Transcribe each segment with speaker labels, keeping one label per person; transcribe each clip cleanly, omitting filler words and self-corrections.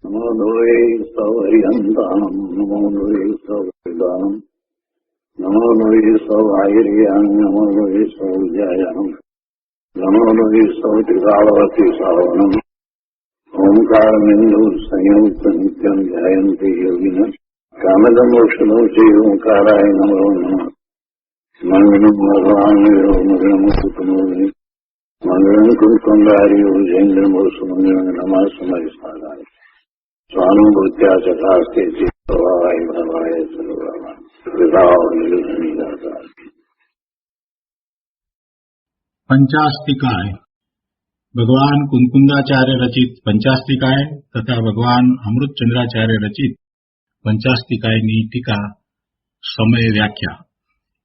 Speaker 1: નમો દ્વૈ સૌહરિહંતાણં નમો દ્વૈ સૌવેદાનં નમો દ્વૈ સૌવાયર્યાણં નમો દ્વૈ સૌજ્યાયાણં નમો દ્વૈ સૌત્રિકાળવતી સાવણં ઓંકારમિંદુ સંયુક્ત નિત્યં ધ્યાયન્તિ યોગિનઃ કામદમોક્ષદો ચૈવ ઓંકારાય નમો નમઃ મંગળં ભગવાન મંગળં કુટુંબે મંગળં કુંકુંડાર્યો જૈન્દ્રમોષ મંગળં નમઃ સમયસ્થાનાય સ્વાનુભૂત્યા ચકાસ્તે ચિત્તવાય ભવાય સર્વવા કૃતાવનિર્ગતા
Speaker 2: पंचास्तिकाय भगवान कुंकुंदाचार्य रचित पंचास्तिकाय तथा भगवान अमृतचंद्राचार्य रचित पंचास्तिकायની ટીકા સમય વ્યાખ્યા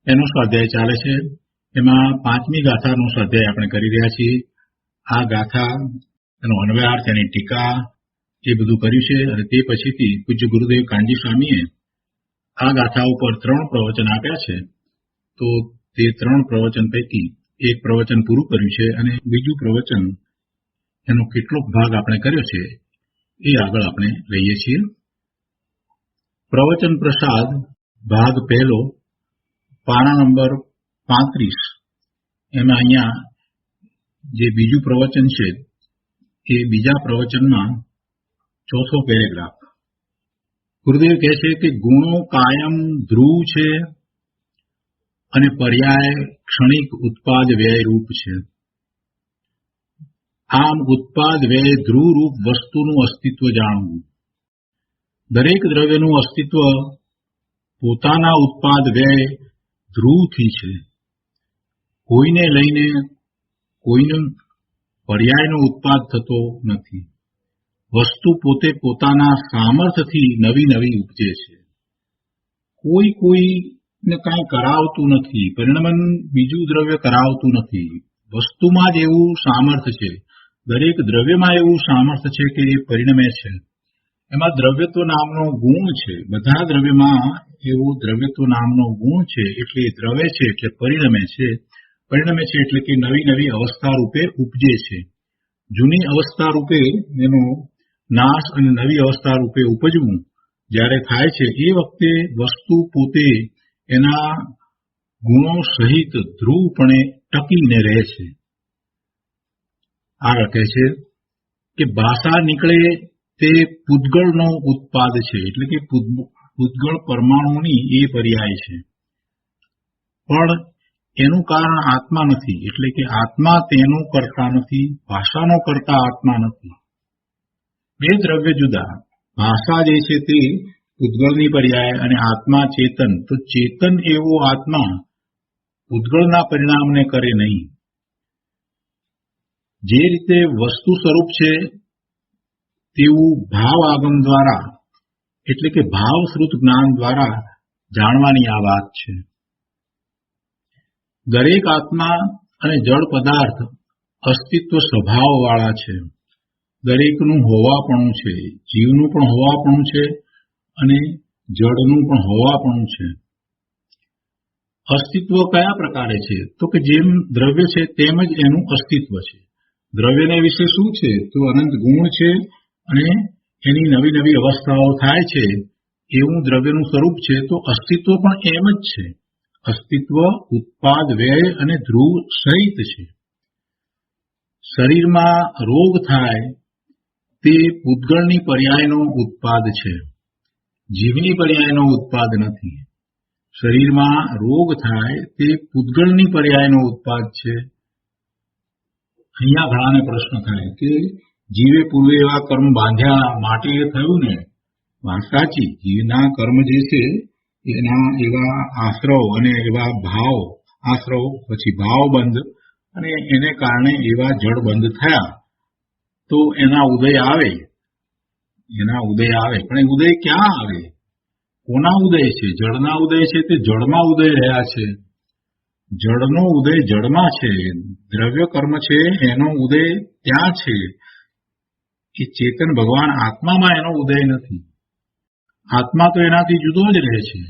Speaker 2: એનો સ્વાધ્યાય ચાલે છે. એમાં 5મી ગાથાનો સ્વાધ્યાય આપણે કરી રહ્યા છીએ. આ ગાથા એનો અન્વયાર્થ, એની ટીકા એ બધું કર્યું છે. અને તે પછીથી પૂજ્ય ગુરુદેવ કાનજી સ્વામીએ આ ગાથા ઉપર 3 પ્રવચન આપ્યા છે. તો તે 3 પ્રવચન પૈકી એક પ્રવચન પૂરું કર્યું છે અને બીજું પ્રવચન એનો કેટલોક ભાગ આપણે કર્યો છે એ આગળ આપણે લઈએ છીએ. પ્રવચન પ્રસાદ ભાગ પહેલો, પાના નંબર 35. એમાં અહીંયા જે બીજું પ્રવચન છે એ બીજા પ્રવચનમાં 4થો પેરેગ્રાફ. ગુરુદેવ કહે છે કે ગુણો કાયમ ધ્રુવ છે અને પર્યાય ક્ષણિક ઉત્પાદ વ્યય રૂપ છે. આમ ઉત્પાદ વ્યય ધ્રુવ રૂપ વસ્તુનું અસ્તિત્વ જાણવું. દરેક દ્રવ્યનું અસ્તિત્વ પોતાના ઉત્પાદ વ્યય ધ્રુવથી છે. કોઈને લઈને કોઈનું પર્યાયનો ઉત્પાદ થતો નથી. વસ્તુ પોતે પોતાના સામર્થ્યથી નવી નવી ઉપજે છે. કોઈને કાંઈ કરાવતું નથી, પરિણમન બીજું દ્રવ્ય કરાવતું નથી. વસ્તુમાં જ એવું સામર્થ્ય છે, દરેક દ્રવ્યમાં એવું સામર્થ્ય છે કે એ પરિણમે છે. એમાં દ્રવ્યત્વ નામનો ગુણ છે. બધા દ્રવ્યમાં એવો દ્રવ્યત્વ નામનો ગુણ છે. એટલે દ્રવ્ય છે એટલે પરિણમે છે. પરિણમે છે એટલે કે નવી નવી અવસ્થા રૂપે ઉપજે છે. જૂની અવસ્થા રૂપે એનો નાશ અને નવી અવસ્થા રૂપે ઉપજવું જ્યારે થાય છે એ વખતે વસ્તુ પોતે એના ગુણો સહિત ધ્રુવપણે ટકીને રહે છે. આ કહે છે કે ભાષા નીકળે તે પૂતગળનો ઉત્પાદ છે, એટલે કે પૂતગળ પરમાણુની એ પર્યાય છે. પણ એનું કારણ આત્મા નથી, એટલે કે આત્મા તેનું કરતા નથી, ભાષાનો કરતા આત્મા નથી. બે દ્રવ્ય જુદા. ભાષા જે છે તે પૂતગળની પર્યાય અને આત્મા ચેતન. તો ચેતન એવો આત્મા પૂતગળના પરિણામને કરે નહીં. જે રીતે વસ્તુ સ્વરૂપ છે તેવું ભાવ આગમ દ્વારા, એટલે કે ભાવશ્રુત જ્ઞાન દ્વારા જાણવાની આ વાત છે. દરેક આત્મા અને જળ પદાર્થ અસ્તિત્વ સ્વભાવવાળા છે. દરેકનું હોવાપણું છે, જીવનું પણ હોવાપણું છે અને જળનું પણ હોવાપણું છે. અસ્તિત્વ કયા પ્રકારે છે? તો કે જેમ દ્રવ્ય છે તેમ જ એનું અસ્તિત્વ છે. દ્રવ્યને વિશે શું છે? તો અનંત ગુણ છે અને એની નવી નવી અવસ્થાઓ થાય છે એવું દ્રવ્યનું સ્વરૂપ છે. તો અસ્તિત્વ પણ એમ જ છે. અસ્તિત્વ ઉત્પાદ વ્યય અને ધ્રુવ સહિત છે. શરીરમાં રોગ થાય તે પૂતગળની પર્યાયનો ઉત્પાદ છે, જીવની પર્યાયનો ઉત્પાદ નથી. શરીરમાં રોગ થાય તે પૂતગળની પર્યાયનો ઉત્પાદ છે. અહીંયા ઘણાને પ્રશ્ન થાય કે જીવે પૂર્વે એવા કર્મ બાંધ્યા માટે એ થયું ને. વાત સાચી. જીવના કર્મ જે છે એના એવા આશ્રવ અને એવા ભાવ, આશ્રવ પછી ભાવબંધ અને એને કારણે એવા જળબંધ થયા. તો એના ઉદય આવે, પણ એ ઉદય ક્યાં આવે? કોના ઉદય છે? જળના ઉદય છે તે જળમાં ઉદય રહ્યા છે. જળનો ઉદય જળમાં છે. દ્રવ્ય કર્મ છે એનો ઉદય ત્યાં છે. એ ચેતન ભગવાન આત્મામાં એનો ઉદય નથી. આત્મા તો એનાથી જુદો જ રહે છે.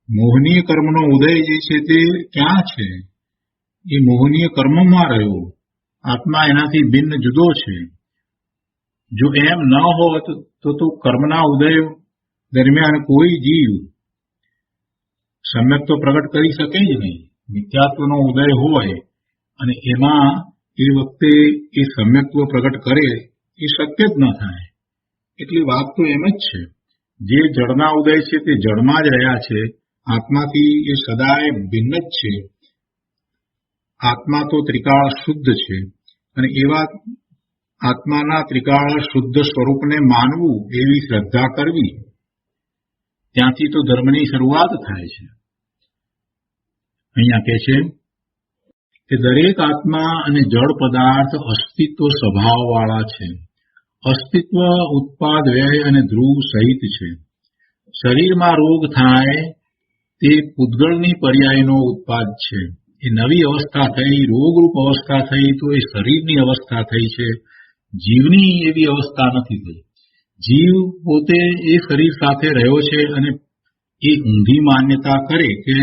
Speaker 2: મોહનીય કર્મનો ઉદય જે છે તે ક્યાં છે? એ મોહનીય કર્મમાં રહ્યો. આત્મા એનાથી ભિન્ન જુદો છે. જો એમ ન હોત તો કર્મના ઉદય દરમિયાન કોઈ જીવ સમ્યક્ત્વ પ્રગટ કરી શકે જ નહીં. મિથ્યાત્વનો ઉદય હોય અને એમાં એ વખતે એ સમ્યક્ત્વ પ્રગટ કરે એ શક્ય જ ન થાય. એટલી વાત તો એમ જ છે, જે જળના ઉદય છે તે જળમાં જ રહ્યા છે, આત્માથી એ સદાય ભિન્ન જ છે. આત્મા તો ત્રિકાળ શુદ્ધ છે અને એવા આત્માના ત્રિકાળ શુદ્ધ સ્વરૂપને માનવું, એવી શ્રદ્ધા કરવી, ત્યાંથી તો ધર્મની શરૂઆત થાય છે. અહીંયા કહે છે કે દરેક આત્મા અને જળ પદાર્થ અસ્તિત્વ સ્વભાવવાળા છે. અસ્તિત્વ ઉત્પાદ વ્યય અને ધ્રુવ સહિત છે. શરીરમાં રોગ થાય તે પૂતગળની પર્યાયનો ઉત્પાદ છે. એ નવી અવસ્થા થઈ, રોગરૂપ અવસ્થા થઈ તો એ શરીરની અવસ્થા થઈ છે. જીવની એવી અવસ્થા નથી થઈ. જીવ પોતે એ શરીર સાથે રહ્યો છે અને એ ઊંધી માન્યતા કરે કે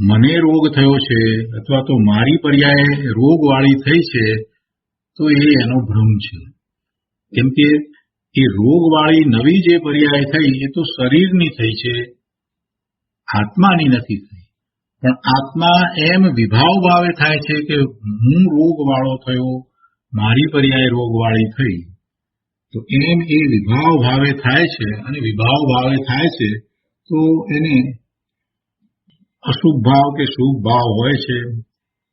Speaker 2: મને રોગ થયો છે અથવા તો મારી પર્યાય રોગવાળી થઈ છે, તો એ એનો ભ્રમ છે. કેમ કે એ રોગવાળી નવી જે પર્યાય થઈ એ તો શરીરની થઈ છે, આત્માની નથી થઈ. પણ આત્મા એમ વિભાવ ભાવે થાય છે કે હું રોગવાળો થયો, મારી પર્યાય રોગવાળી થઈ. તો એમ એ વિભાવ ભાવે થાય છે અને વિભાવ ભાવે થાય છે તો એને અશુભ ભાવ કે શુભ ભાવ હોય છે,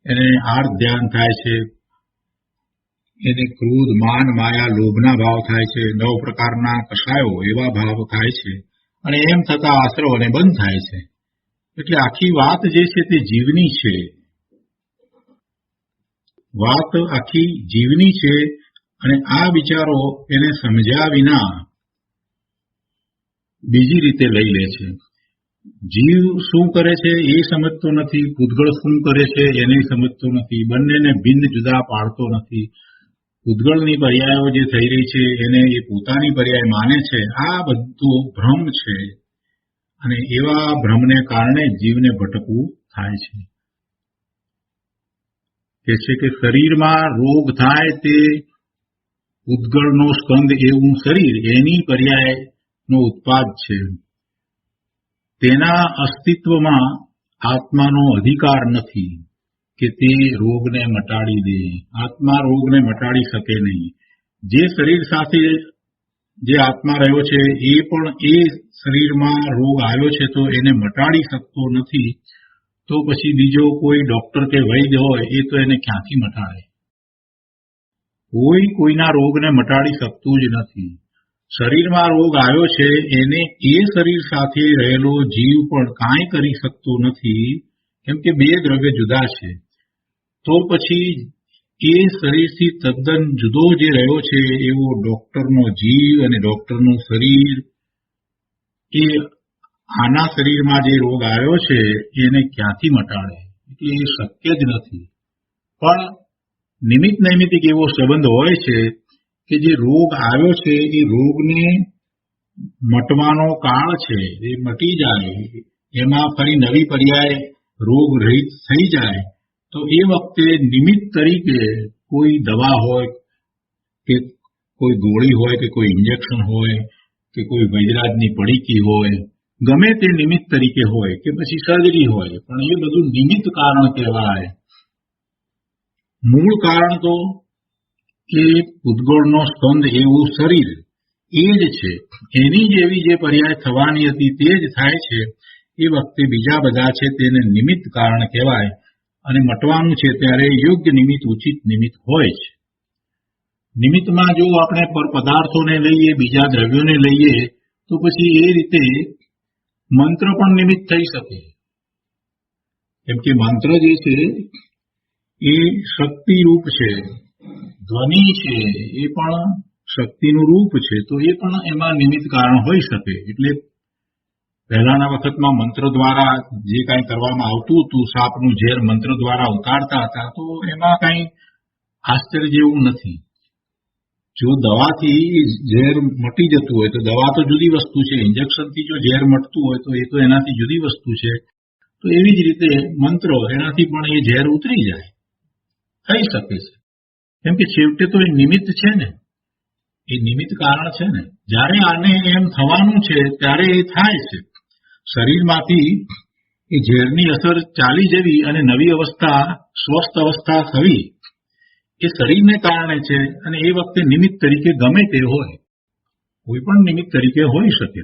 Speaker 2: એને આર્ત ધ્યાન થાય છે, એને ક્રોધ, માન, માયા, લોભના ભાવ થાય છે, 9 પ્રકારના કષાયો એવા ભાવ થાય છે અને એમ થતા આશ્રવને બંધ થાય છે. એટલે આખી વાત જે છે તે જીવની છે. વાત આખી જીવની છે અને આ વિચારો એને સમજ્યા વિના બીજી રીતે લઈ લે છે. જીવ શું કરે છે એ સમજતો નથી, પૂતગળ શું કરે છે એને સમજતો નથી, બંનેને ભિન્ન જુદા પાડતો નથી. પૂતગળની પર્યાયો જે થઈ રહી છે એને એ પોતાની પર્યાય માને છે. આ બધો ભ્રમ છે અને એવા ભ્રમને કારણે જીવને ભટકવું થાય છે. કે છે કે શરીરમાં રોગ થાય તે પૂતગળનો સ્કંદ એવું શરીર એની પર્યાયનો ઉત્પાદ છે. તેના અસ્તિત્વમાં આત્માનો અધિકાર નથી કે તે રોગને મટાડી દે. આત્મા રોગને મટાડી શકે નહીં. જે શરીર સાથે જે આત્મા રહ્યો છે એ પણ એ શરીરમાં રોગ આવ્યો છે તો એને મટાડી શકતો નથી. તો પછી બીજો કોઈ ડોક્ટર કે વૈદ્ય હોય એ તો એને ક્યાંથી મટાડે? કોઈ કોઈના રોગને મટાડી શકતું જ નથી. શરીરમાં રોગ આવ્યો છે એને એ શરીર સાથે રહેલો જીવ પણ કાંઈ કરી શકતો નથી, કેમ કે 2 દ્રવ્ય જુદા છે. તો પછી એ શરીરથી તદ્દન જુદો જે રહ્યો છે એવો ડોક્ટરનો જીવ અને ડોક્ટરનું શરીર, એ આના શરીરમાં જે રોગ આવ્યો છે એને ક્યાંથી મટાડે? એટલે એ શક્ય જ નથી. પણ નિમિત્ત નૈમિત્તિક એવો સંબંધ હોય છે કે જે રોગ આવ્યો છે એ રોગને મટવાનો કાળ છે, એ મટી જાય, એમાં ફરી નવી પર્યાય રોગ રહિત થઈ જાય તો એ વખતે નિમિત્ત તરીકે કોઈ દવા હોય કે કોઈ ગોળી હોય કે કોઈ ઇન્જેક્શન હોય કે કોઈ વૈદ્યરાજની પડીકી હોય, ગમે તે નિમિત્ત તરીકે હોય કે પછી સર્જરી હોય, પણ એ બધું નિમિત્ત કારણ કહેવાય. મૂળ કારણ તો એ પૂતગળનો સ્કંદ એવું શરીર એ જ છે. એની જેવી જે પર્યાય થવાની હતી તે જ થાય છે. એ વખતે બીજા બધા છે તેને નિમિત્ત કારણ કહેવાય અને મટવાનું છે ત્યારે યોગ્ય નિમિત્ત, ઉચિત નિમિત્ત હોય છે. નિમિત્તમાં જો આપણે પર પદાર્થોને લઈએ, બીજા દ્રવ્યોને લઈએ તો પછી એ રીતે મંત્ર પણ નિમિત્ત થઈ શકે. કેમ કે મંત્ર જે છે એ શક્તિ રૂપ છે, ધ્વનિ છે એ પણ શક્તિનું રૂપ છે, તો એ પણ એમાં નિમિત્ત કારણ હોઈ શકે. એટલે પહેલાના વખતમાં મંત્ર દ્વારા જે કાંઈ કરવામાં આવતું હતું, સાપનું ઝેર મંત્ર દ્વારા ઉતારતા હતા, તો એમાં કાંઈ આશ્ચર્ય જેવું નથી. જો દવાથી ઝેર મટી જતું હોય તો દવા તો જુદી વસ્તુ છે, ઇન્જેક્શનથી જો ઝેર મટતું હોય તો એ તો એનાથી જુદી વસ્તુ છે. તો એવી જ રીતે મંત્ર, એનાથી પણ એ ઝેર ઉતરી જાય, થઈ શકે છે. કેમ કે છેવટે તો એ નિમિત્ત છે ને. એ નિમિત્ત કારણ છે ને. જ્યારે આને એમ થવાનું છે ત્યારે એ થાય છે. શરીરમાંથી એ ઝેરની અસર ચાલી જવી અને નવી અવસ્થા, સ્વસ્થ અવસ્થા થવી એ શરીરને કારણે છે. અને એ વખતે નિમિત્ત તરીકે ગમે તે હોય, કોઈ પણ નિમિત્ત તરીકે હોઈ શકે,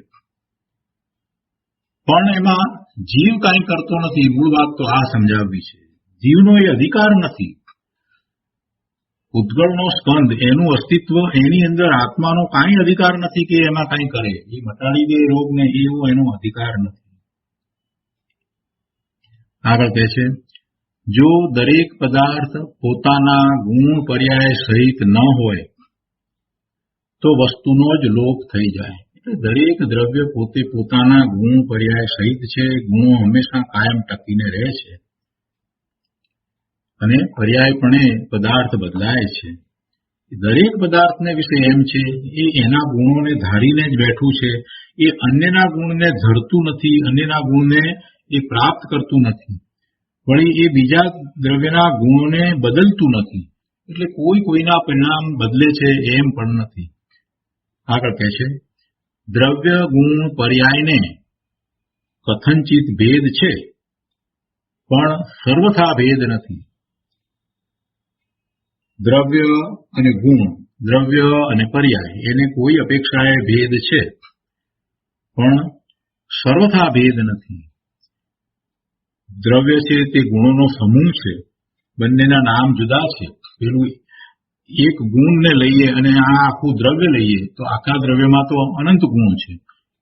Speaker 2: પણ એમાં જીવ કાંઈ કરતો નથી. મૂળ વાત તો આ સમજાવવી છે. જીવનો એ અધિકાર નથી. ઉદ્ગળનો સ્કંદ, એનું અસ્તિત્વ, એની અંદર આત્માનો કાંઈ અધિકાર નથી કે એમાં કાંઈ કરે, એ મટાડી દે રોગને, એવો એનો અધિકાર નથી. આગળ કહે છે, જો દરેક પદાર્થ પોતાના ગુણ પર્યાય સહિત ન હોય તો વસ્તુનો જ લોપ થઈ જાય. એટલે દરેક દ્રવ્ય પોતે પોતાના ગુણ પર્યાય સહિત છે. ગુણો હંમેશા કાયમ ટકીને રહે છે અને પર્યાયપણે પદાર્થ બદલાય છે. દરેક પદાર્થને વિશે એમ છે, એ એના ગુણોને ધારીને જ બેઠું છે. એ અન્યના ગુણને ધરતું નથી, અન્યના ગુણને એ પ્રાપ્ત કરતું નથી. વળી એ બીજા દ્રવ્યના ગુણોને બદલતું નથી. એટલે કોઈ કોઈના પરિણામ બદલે છે એમ પણ નથી. આગળ કહે છે, દ્રવ્ય ગુણ પર્યાયને કથનચિત ભેદ છે, પણ સર્વથા ભેદ નથી. દ્રવ્ય અને ગુણ, દ્રવ્ય અને પર્યાય, એને કોઈ અપેક્ષાએ ભેદ છે, પણ સર્વથા ભેદ નથી. દ્રવ્ય છે તે ગુણોનો સમૂહ છે. બંનેના નામ જુદા છે. પેલું એક ગુણને લઈએ અને આ આખું દ્રવ્ય લઈએ તો આખા દ્રવ્યમાં તો અનંત ગુણ છે.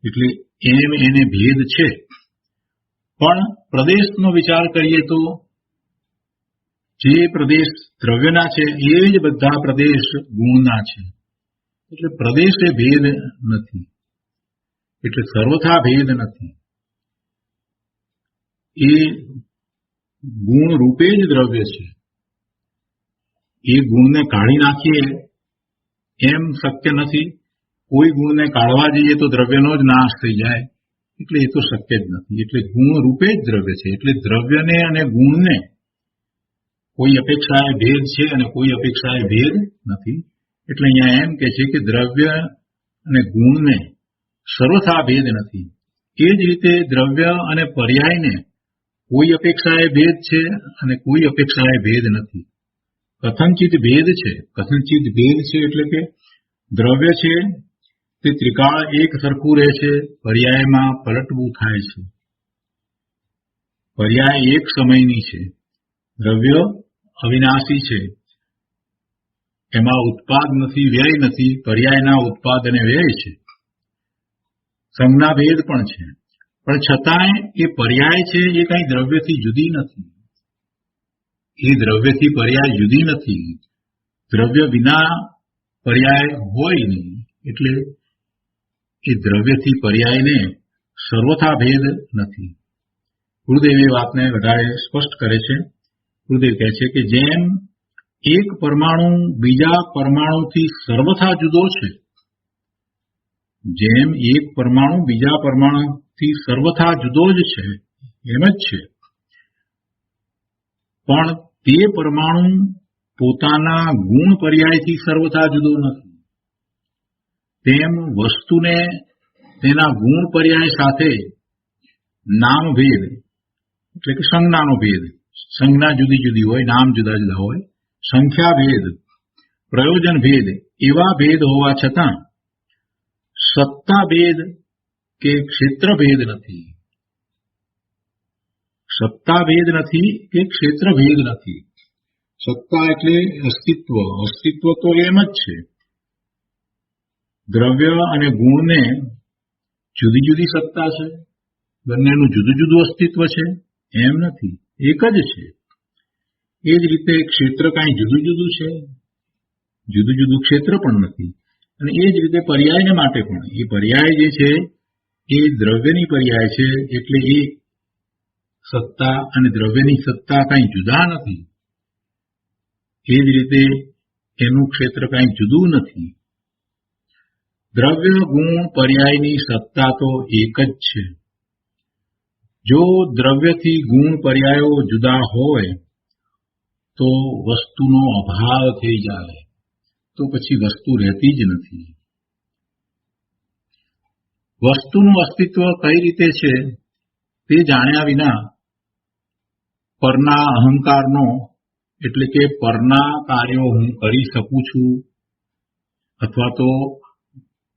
Speaker 2: એટલે એમ એને ભેદ છે. પણ પ્રદેશનો વિચાર કરીએ તો જે પ્રદેશ દ્રવ્યના છે એ જ બધા પ્રદેશ ગુણના છે. એટલે પ્રદેશે ભેદ નથી. એટલે સર્વથા ભેદ નથી. એ ગુણ રૂપે જ દ્રવ્ય છે. એ ગુણને કાઢી નાખીએ એમ શક્ય નથી. કોઈ ગુણને કાઢવા જઈએ તો દ્રવ્યનો જ નાશ થઈ જાય. એટલે એ તો શક્ય જ નથી. એટલે ગુણ રૂપે જ દ્રવ્ય છે. એટલે દ્રવ્યને અને ગુણને કોઈ અપેક્ષાએ ભેદ છે અને કોઈ અપેક્ષાએ ભેદ નથી. એટલે અહીંયા એમ કે છે કે દ્રવ્ય અને ગુણને સર્વથા ભેદ નથી. એ જ રીતે દ્રવ્ય અને પર્યાયને કોઈ અપેક્ષાએ ભેદ છે અને કોઈ અપેક્ષાએ ભેદ નથી. કથનચિત ભેદ છે. કથનચિત ભેદ છે એટલે કે દ્રવ્ય છે તે ત્રિકાળ એક સરખું રહે છે, પર્યાયમાં પલટવું થાય છે. પર્યાય એક સમયની છે. દ્રવ્ય અવિનાશી છે. એમાં ઉત્પાદ નથી, વ્યય નથી. પર્યાયના ઉત્પાદ અને વ્યય છે. સંજ્ઞા ભેદ પણ છે. પણ છતાંય એ પર્યાય છે એ કઈ દ્રવ્યથી જુદી નથી. એ દ્રવ્યથી પર્યાય જુદી નથી. દ્રવ્ય વિના પર્યાય હોય નહીં. એટલે એ દ્રવ્યથી પર્યાયને સર્વથા ભેદ નથી. ગુરુદેવ એ વાતને વધારે સ્પષ્ટ કરે છે. ગુરુદેવ કહે છે કે જેમ એક પરમાણુ બીજા પરમાણુથી સર્વથા જુદો છે, જેમ એક પરમાણુ બીજા પરમાણુથી સર્વથા જુદો જ છે, એમ જ છે. પણ તે પરમાણુ પોતાના ગુણ પર્યાયથી સર્વથા જુદો નથી. તેમ વસ્તુને તેના ગુણ પર્યાય સાથે નામ ભેદ એટલે કે સંજ્ઞાનો ભેદ, સંજ્ઞા જુદી જુદી હોય, નામ જુદા જુદા હોય, સંખ્યા ભેદ, પ્રયોજન ભેદ, એવા ભેદ હોવા છતાં સત્તા ભેદ કે ક્ષેત્ર ભેદ નથી. સત્તા ભેદ નથી કે ક્ષેત્ર ભેદ નથી. સત્તા એટલે અસ્તિત્વ. અસ્તિત્વ તો એમ જ છે. દ્રવ્ય અને ગુણને જુદી જુદી સત્તા છે, બંનેનું જુદું જુદું અસ્તિત્વ છે એમ નથી, એક જ છે. એ જ રીતે ક્ષેત્ર કાંઈ જુદું જુદું છે, જુદું જુદું ક્ષેત્ર પણ નથી. અને એ જ રીતે પર્યાયને માટે પણ એ પર્યાય જે છે એ દ્રવ્યની પર્યાય છે. એટલે એ સત્તા અને દ્રવ્યની સત્તા કાંઈ જુદા નથી. એ જ રીતે એનું ક્ષેત્ર કાંઈ જુદું નથી. દ્રવ્ય ગુણ પર્યાયની સત્તા તો એક જ છે. જો દ્રવ્યથી ગુણ પર્યાયો જુદા હોય તો વસ્તુનો અભાવ થઈ જાય. તો પછી વસ્તુ રહેતી જ નથી. વસ્તુનું અસ્તિત્વ કઈ રીતે છે તે જાણ્યા વિના પરના અહંકારનો એટલે કે પરના કાર્યો હું કરી શકું છું અથવા તો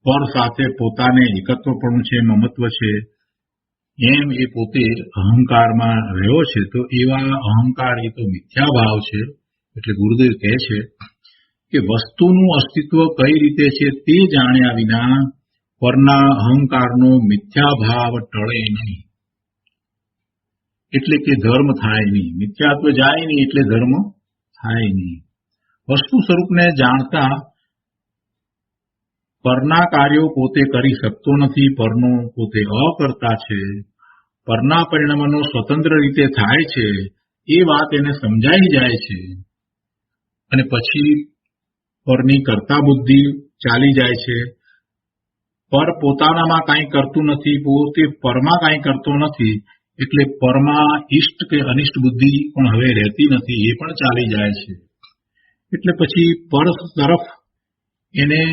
Speaker 2: પર સાથે પોતાને એકત્વપણું છે, મમત્વ છે, એમ એ પોતે અહંકારમાં રહ્યો છે, તો એવા અહંકાર એ તો મિથ્યાભાવ છે. એટલે ગુરુદેવ કહે છે કે વસ્તુનું અસ્તિત્વ કઈ રીતે છે તે જાણ્યા વિના પરના અહંકારનો મિથ્યાભાવ ટળે નહીં. એટલે કે ધર્મ થાય નહીં. મિથ્યાત્વ જાય નહીં એટલે ધર્મ થાય નહીં. વસ્તુ સ્વરૂપને જાણતા પરના કાર્યો પોતે કરી શકતો નથી. પરનો પોતે અકર્તા છે. પરના પરિણામનો સ્વતંત્ર રીતે થાય છે એ વાત એને સમજાઈ જાય છે અને પછી પરની કર્તા બુદ્ધિ ચાલી જાય છે. પર પોતાનામાં કાંઈ કરતું નથી, પોતે પરમાં કાંઈ કરતો નથી, એટલે પરમાં ઇષ્ટ કે અનિષ્ટ બુદ્ધિ પણ હવે રહેતી નથી, એ પણ ચાલી જાય છે. એટલે પછી પર તરફ એને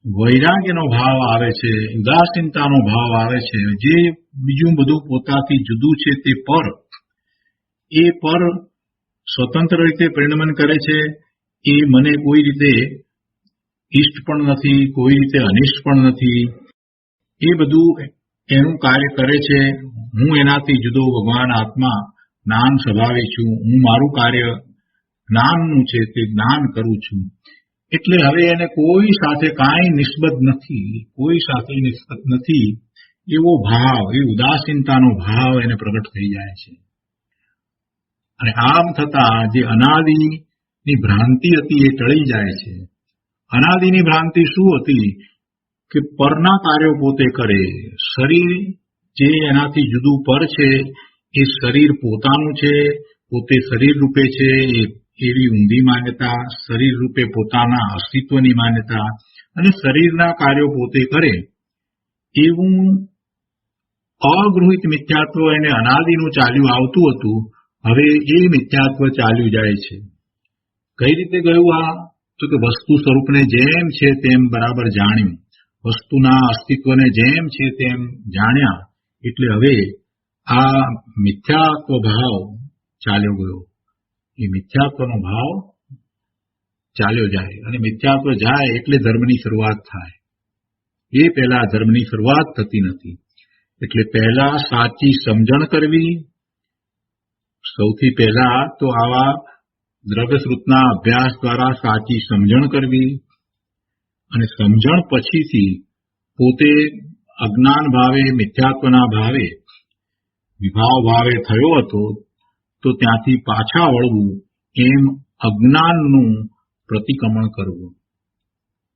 Speaker 2: વૈરાગ્યનો ભાવ આવે છે, ઉદાસીનતાનો ભાવ આવે છે. જે બીજું બધું પોતાથી જુદું છે તે પર, એ પર સ્વતંત્ર રીતે પરિણમન કરે છે. એ મને કોઈ રીતે ઇષ્ટ પણ નથી, કોઈ રીતે અનિષ્ટ પણ નથી. એ બધું એનું કાર્ય કરે છે. હું એનાથી જુદો ભગવાન આત્મા જ્ઞાન સ્વભાવે છું. હું મારું કાર્ય જ્ઞાનનું છે તે જ્ઞાન કરું છું. એટલે હવે એને કોઈ સાથે કાંઈ નિસ્બત નથી, કોઈ સાથે નિસ્બત નથી એવો ભાવ, એ ઉદાસીનતાનો ભાવ એને પ્રગટ થઈ જાય છે. અને આમ થતા જે અનાદિની ભ્રાંતિ હતી એ ટળી જાય છે. અનાદિની ભ્રાંતિ શું હતી કે પરના કાર્યો પોતે કરે. શરીર જે એનાથી જુદું પર છે એ શરીર પોતાનું છે, પોતે શરીર રૂપે છે, એવી ઊંધી માન્યતા, શરીર રૂપે પોતાના અસ્તિત્વની માન્યતા અને શરીરના કાર્યો પોતે કરે એવું અગૃહિત મિથ્યાત્વ એને અનાદિનું ચાલ્યું આવતું હતું. હવે એ મિથ્યાત્વ ચાલ્યું જાય છે. કઈ રીતે ગયું આ? તો કે વસ્તુ સ્વરૂપને જેમ છે તેમ બરાબર જાણ્યું, વસ્તુના અસ્તિત્વને જેમ છે તેમ જાણ્યા. એટલે હવે આ મિથ્યાત્વ ભાવ ચાલ્યો ગયો. એ મિથ્યાત્વનો ભાવ ચાલ્યો જાય અને મિથ્યાત્વ જાય એટલે ધર્મની શરૂઆત થાય. એ પહેલા ધર્મની શરૂઆત થતી નથી. એટલે પહેલા સાચી સમજણ કરવી. સૌથી પહેલા તો આવા દ્રવ્યશ્રુતના અભ્યાસ દ્વારા સાચી સમજણ કરવી અને સમજણ પછીથી પોતે અજ્ઞાન ભાવે, મિથ્યાત્વના ભાવે, વિભાવ ભાવે થયો હતો તો ત્યાંથી પાછા વળવું, એમ અજ્ઞાનનું પ્રતિક્રમણ કરવું.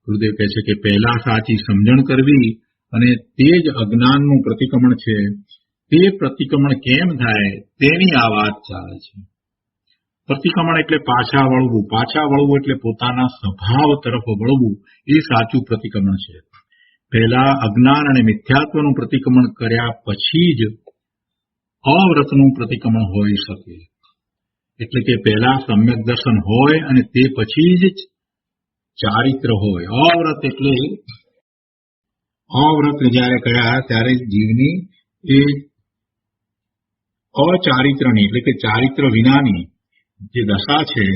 Speaker 2: ગુરુદેવ કહે છે કે પહેલા સાચી સમજણ કરવી અને તે જ અજ્ઞાનનું પ્રતિક્રમણ છે. તે પ્રતિક્રમણ કેમ થાય તેની આ વાત ચાલે છે. પ્રતિક્રમણ એટલે પાછા વળવું. પાછા વળવું એટલે પોતાના સ્વભાવ તરફ વળવું. એ સાચું પ્રતિક્રમણ છે. પહેલા અજ્ઞાન અને મિથ્યાત્વનું પ્રતિક્રમણ કર્યા પછી જ અવ્રતનું પ્રતિક્રમણ હોઈ શકે. એટલે કે પહેલા સમ્યક દર્શન હોય અને તે પછી જ ચારિત્ર હોય. અવ્રત એટલે અવ્રત જયારે કયા ત્યારે જીવની એ અચારિત્રની એટલે કે ચારિત્ર વિનાની જે દશા છે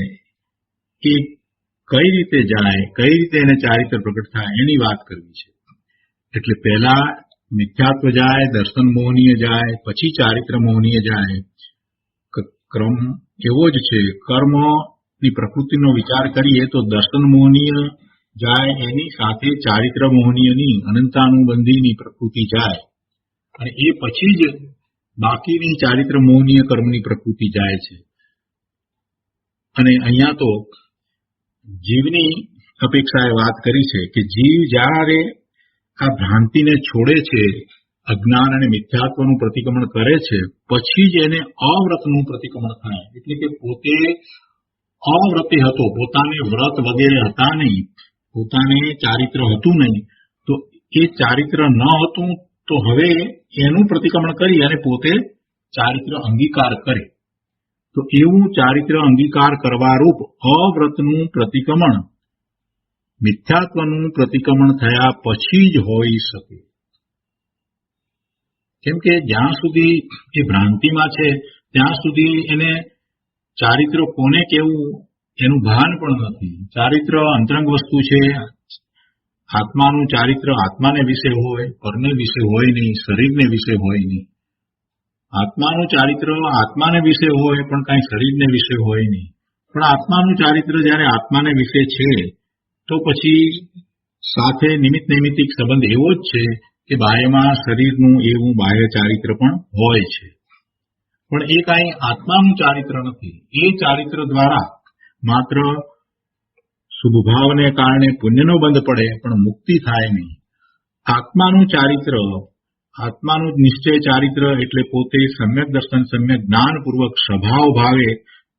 Speaker 2: એ કઈ રીતે જાય, કઈ રીતે એને ચારિત્ર પ્રગટ થાય એની વાત કરવી છે. એટલે પહેલા મિથ્યાત્વ જાય, દર્શન મોહનીય જાય, પછી ચારિત્ર મોહનીય જાય. ક્રમ એવો જ છે. કર્મની પ્રકૃતિનો વિચાર કરીએ તો દર્શન મોહનીય જાય, એની સાથે ચારિત્ર મોહનીયની અનંતાનુબંધીની પ્રકૃતિ જાય અને એ પછી જ બાકીની ચારિત્ર મોહનીય કર્મની પ્રકૃતિ જાય છે. અને અહીંયા તો જીવની અપેક્ષાએ વાત કરી છે કે જીવ જ્યારે આ ભ્રાંતિને છોડે છે, અજ્ઞાન અને મિથ્યાત્વનું પ્રતિક્રમણ કરે છે, પછી જ એને અવ્રતનું પ્રતિક્રમણ થાય. એટલે કે પોતે અવ્રતે હતો, પોતાને વ્રત વગેરે હતા નહીં, પોતાને ચારિત્ર હતું નહીં, તો એ ચારિત્ર ન હતું તો હવે એનું પ્રતિક્રમણ કરી અને પોતે ચારિત્ર અંગીકાર કરે. તો એવું ચારિત્ર અંગીકાર કરવા રૂપ અવ્રતનું પ્રતિક્રમણ મિથ્યાત્વનું પ્રતિક્રમણ થયા પછી જ હોઈ શકે. કેમ કે જ્યાં સુધી એ ભ્રાંતિમાં છે ત્યાં સુધી એને ચારિત્ર કોને કેવું એનું ભાન પણ નથી. ચારિત્ર અંતરંગ વસ્તુ છે. આત્માનું ચારિત્ર આત્માને વિશે હોય, પરને વિશે હોય નહીં, શરીરને વિશે હોય નહીં. આત્માનું ચારિત્ર આત્માને વિશે હોય પણ કાંઈ શરીરને વિશે હોય નહીં. પણ આત્માનું ચારિત્ર જ્યારે આત્માને વિશે છે તો પછી સાથે નિમિત્ત નૈમિત્તિક સંબંધ એવો જ છે કે બાહ્યમાં શરીરનું એવું બાહ્ય ચારિત્ર પણ હોય છે. પણ એ કાંઈ આત્માનું ચારિત્ર નથી. એ ચારિત્ર દ્વારા માત્ર શુભભાવને કારણે પુણ્યનો બંધ પડે પણ મુક્તિ થાય નહીં. આત્માનું ચારિત્ર, આત્માનું નિશ્ચય ચારિત્ર એટલે પોતે સમ્યક દર્શન, સમ્યક જ્ઞાનપૂર્વક સ્વભાવ ભાવે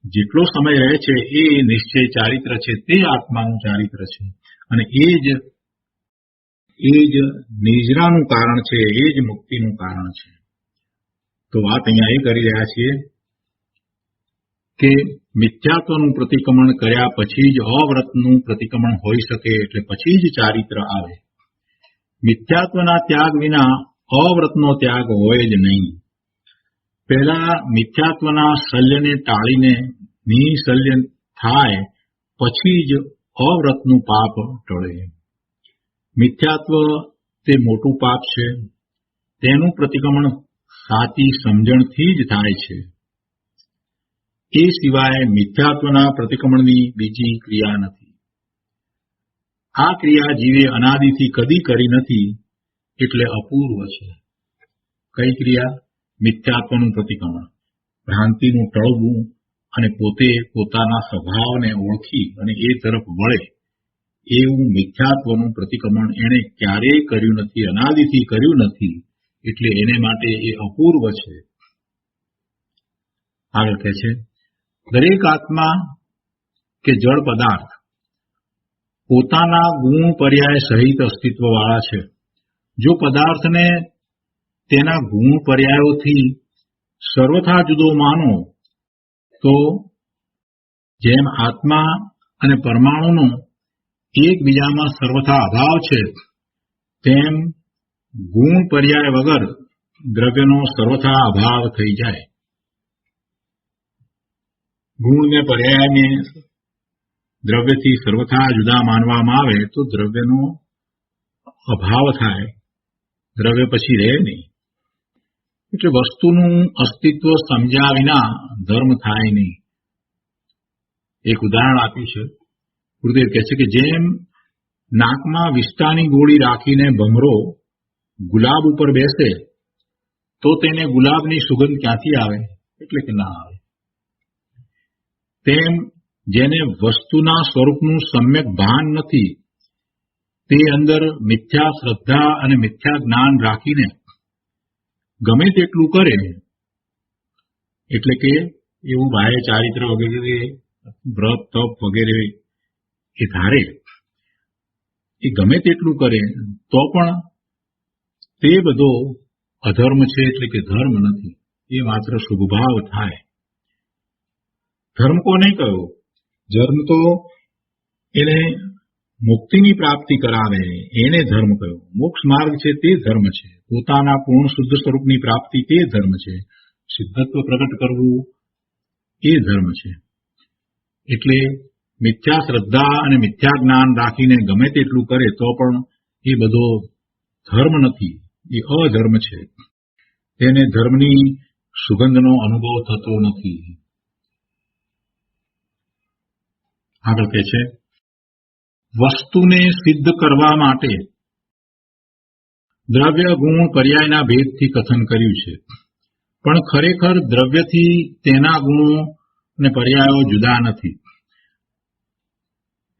Speaker 2: જેટલો સમય રહે છે એ નિશ્ચય ચારિત્ર છે, તે આત્માનું ચારિત્ર છે. અને એ જ નિજરાનું કારણ છે, એ જ મુક્તિનું કારણ છે. તો વાત અહીંયા એ કરી રહ્યા છીએ કે મિથ્યાત્વનું પ્રતિક્રમણ કર્યા પછી જ અવ્રતનું પ્રતિક્રમણ હોઈ શકે, એટલે પછી જ ચારિત્ર આવે. મિથ્યાત્વના ત્યાગ વિના અવ્રતનો ત્યાગ હોય જ નહીં. પહેલા મિથ્યાત્વના શલ્યને ટાળીને નિશલ્ય થાય પછી જ અવ્રતનું પાપ ટળે. મિથ્યાત્વ તે મોટું પાપ છે. તેનું પ્રતિક્રમણ સાચી સમજણથી જ થાય છે. એ સિવાય મિથ્યાત્વના પ્રતિક્રમણની બીજી ક્રિયા નથી. આ ક્રિયા જીવે અનાદિથી કદી કરી નથી એટલે અપૂર્વ છે. કઈ ક્રિયા? મિથ્યાત્વનું પ્રતિક્રમણ, ભ્રાંતિનું ટળવું અને પોતે પોતાના સ્વભાવને ઓળખી અને એ તરફ વળે એવું મિથ્યાત્વનું પ્રતિક્રમણ એણે ક્યારેય કર્યું નથી, અનાદિથી કર્યું નથી, એટલે એને માટે એ અપૂર્વ છે. આગળ કહે છે, દરેક આત્મા કે જળ પદાર્થ પોતાના ગુણ પર્યાય સહિત અસ્તિત્વ વાળા છે. જો પદાર્થને તેના ગુણ પર્યાયોથી સર્વથા જુદો માનો તો જેમ આત્મા અને પરમાણુનો એકબીજામાં સર્વથા અભાવ છે, તેમ ગુણ પર્યાય વગર દ્રવ્યનો સર્વથા અભાવ થઈ જાય. ગુણને પર્યાયને દ્રવ્યથી સર્વથા જુદા માનવામાં આવે તો દ્રવ્યનો અભાવ થાય, દ્રવ્ય પછી રહે નહીં. એટલે વસ્તુનું અસ્તિત્વ સમજ્યા વિના ધર્મ થાય નહીં. એક ઉદાહરણ આપ્યું છે. ગુરુદેવ કહે છે કે જેમ નાકમાં વિષ્ટાની ગોળી રાખીને ભમરો ગુલાબ ઉપર બેસે તો તેને ગુલાબની સુગંધ ક્યાંથી આવે? એટલે કે ના આવે. તેમ જેને વસ્તુના સ્વરૂપનું સમ્યક ભાન નથી તે અંદર મિથ્યા શ્રદ્ધા અને મિથ્યા જ્ઞાન રાખીને ગમે તેટલું કરે, એટલે કે એવું બાહ્ય ચારિત્ર વગેરે વ્રત તપ વગેરે એ ધારે, એ ગમે તેટલું કરે તો પણ તે બધો અધર્મ છે, એટલે કે ધર્મ નથી. એ માત્ર શુભભાવ થાય. ધર્મ કોને કહ્યું? ધર્મ તો એને મુક્તિની પ્રાપ્તિ કરાવે એને ધર્મ કહ્યું. મોક્ષ માર્ગ છે તે ધર્મ છે. પોતાના પૂર્ણ શુદ્ધ સ્વરૂપની પ્રાપ્તિ તે ધર્મ છે. સિદ્ધત્વ પ્રગટ કરવું એ ધર્મ છે. એટલે મિથ્યા શ્રદ્ધા અને મિથ્યા જ્ઞાન રાખીને ગમે તેટલું કરે તો પણ એ બધો ધર્મ નથી, એ અધર્મ છે. તેને ધર્મની સુગંધનો અનુભવ થતો નથી. આગળ કહે છે, વસ્તુને સિદ્ધ કરવા માટે દ્રવ્ય ગુણ પર્યાયના ભેદથી કથન કર્યું છે, પણ ખરેખર દ્રવ્યથી તેના ગુણો અને પર્યાયો જુદા નથી.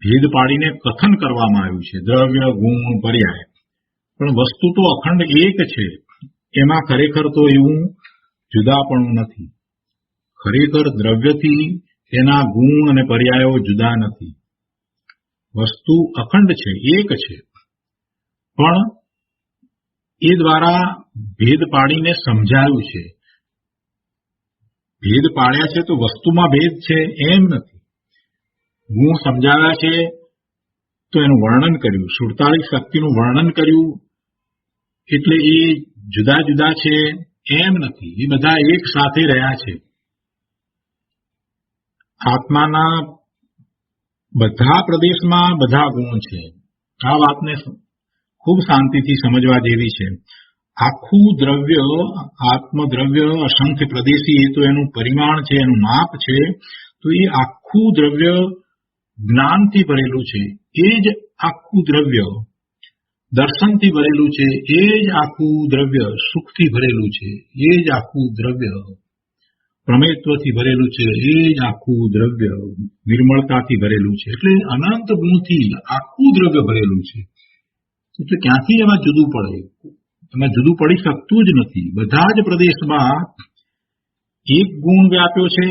Speaker 2: ભેદ પાડીને કથન કરવામાં આવ્યું છે, દ્રવ્ય ગુણ પર્યાય, પણ વસ્તુ તો અખંડ એક છે. એમાં ખરેખર તો એવું જુદાપણું નથી. ખરેખર દ્રવ્યથી તેના ગુણ અને પર્યાયો જુદા નથી. વસ્તુ અખંડ છે, એક છે, પણ એ દ્વારા ભેદ પાડીને સમજાયું છે. ભેદ પાડ્યા છે તો વસ્તુમાં ભેદ છે એમ નથી. ગુણ સમજાવ્યા છે તો એનું વર્ણન કર્યું. 47 શક્તિનું વર્ણન કર્યું એટલે એ જુદા જુદા છે એમ નથી, એ બધા એક સાથે રહ્યા છે. આત્માના બધા પ્રદેશમાં બધા ગુણ છે. આ વાતને ખૂબ શાંતિથી સમજવા જેવી છે. આખું દ્રવ્ય, આત્મદ્રવ્ય અસંખ્ય પ્રદેશી, એ તો એનું પરિમાણ છે, એનું માપ છે. તો એ આખું દ્રવ્ય જ્ઞાનથી ભરેલું છે. એ જ આખું દ્રવ્ય દર્શનથી ભરેલું છે. એ જ આખું દ્રવ્ય સુખથી ભરેલું છે. એ જ આખું દ્રવ્ય પ્રમેયત્વથી ભરેલું છે. એ જ આખું દ્રવ્ય નિર્મળતાથી ભરેલું છે. એટલે અનંત ગુણથી આખું દ્રવ્ય ભરેલું છે. એટલે ક્યાંથી એમાં જુદું પડે? એમાં જુદું પડી શકતું જ નથી. બધા જ પ્રદેશમાં એક ગુણ વ્યાપ્યો છે,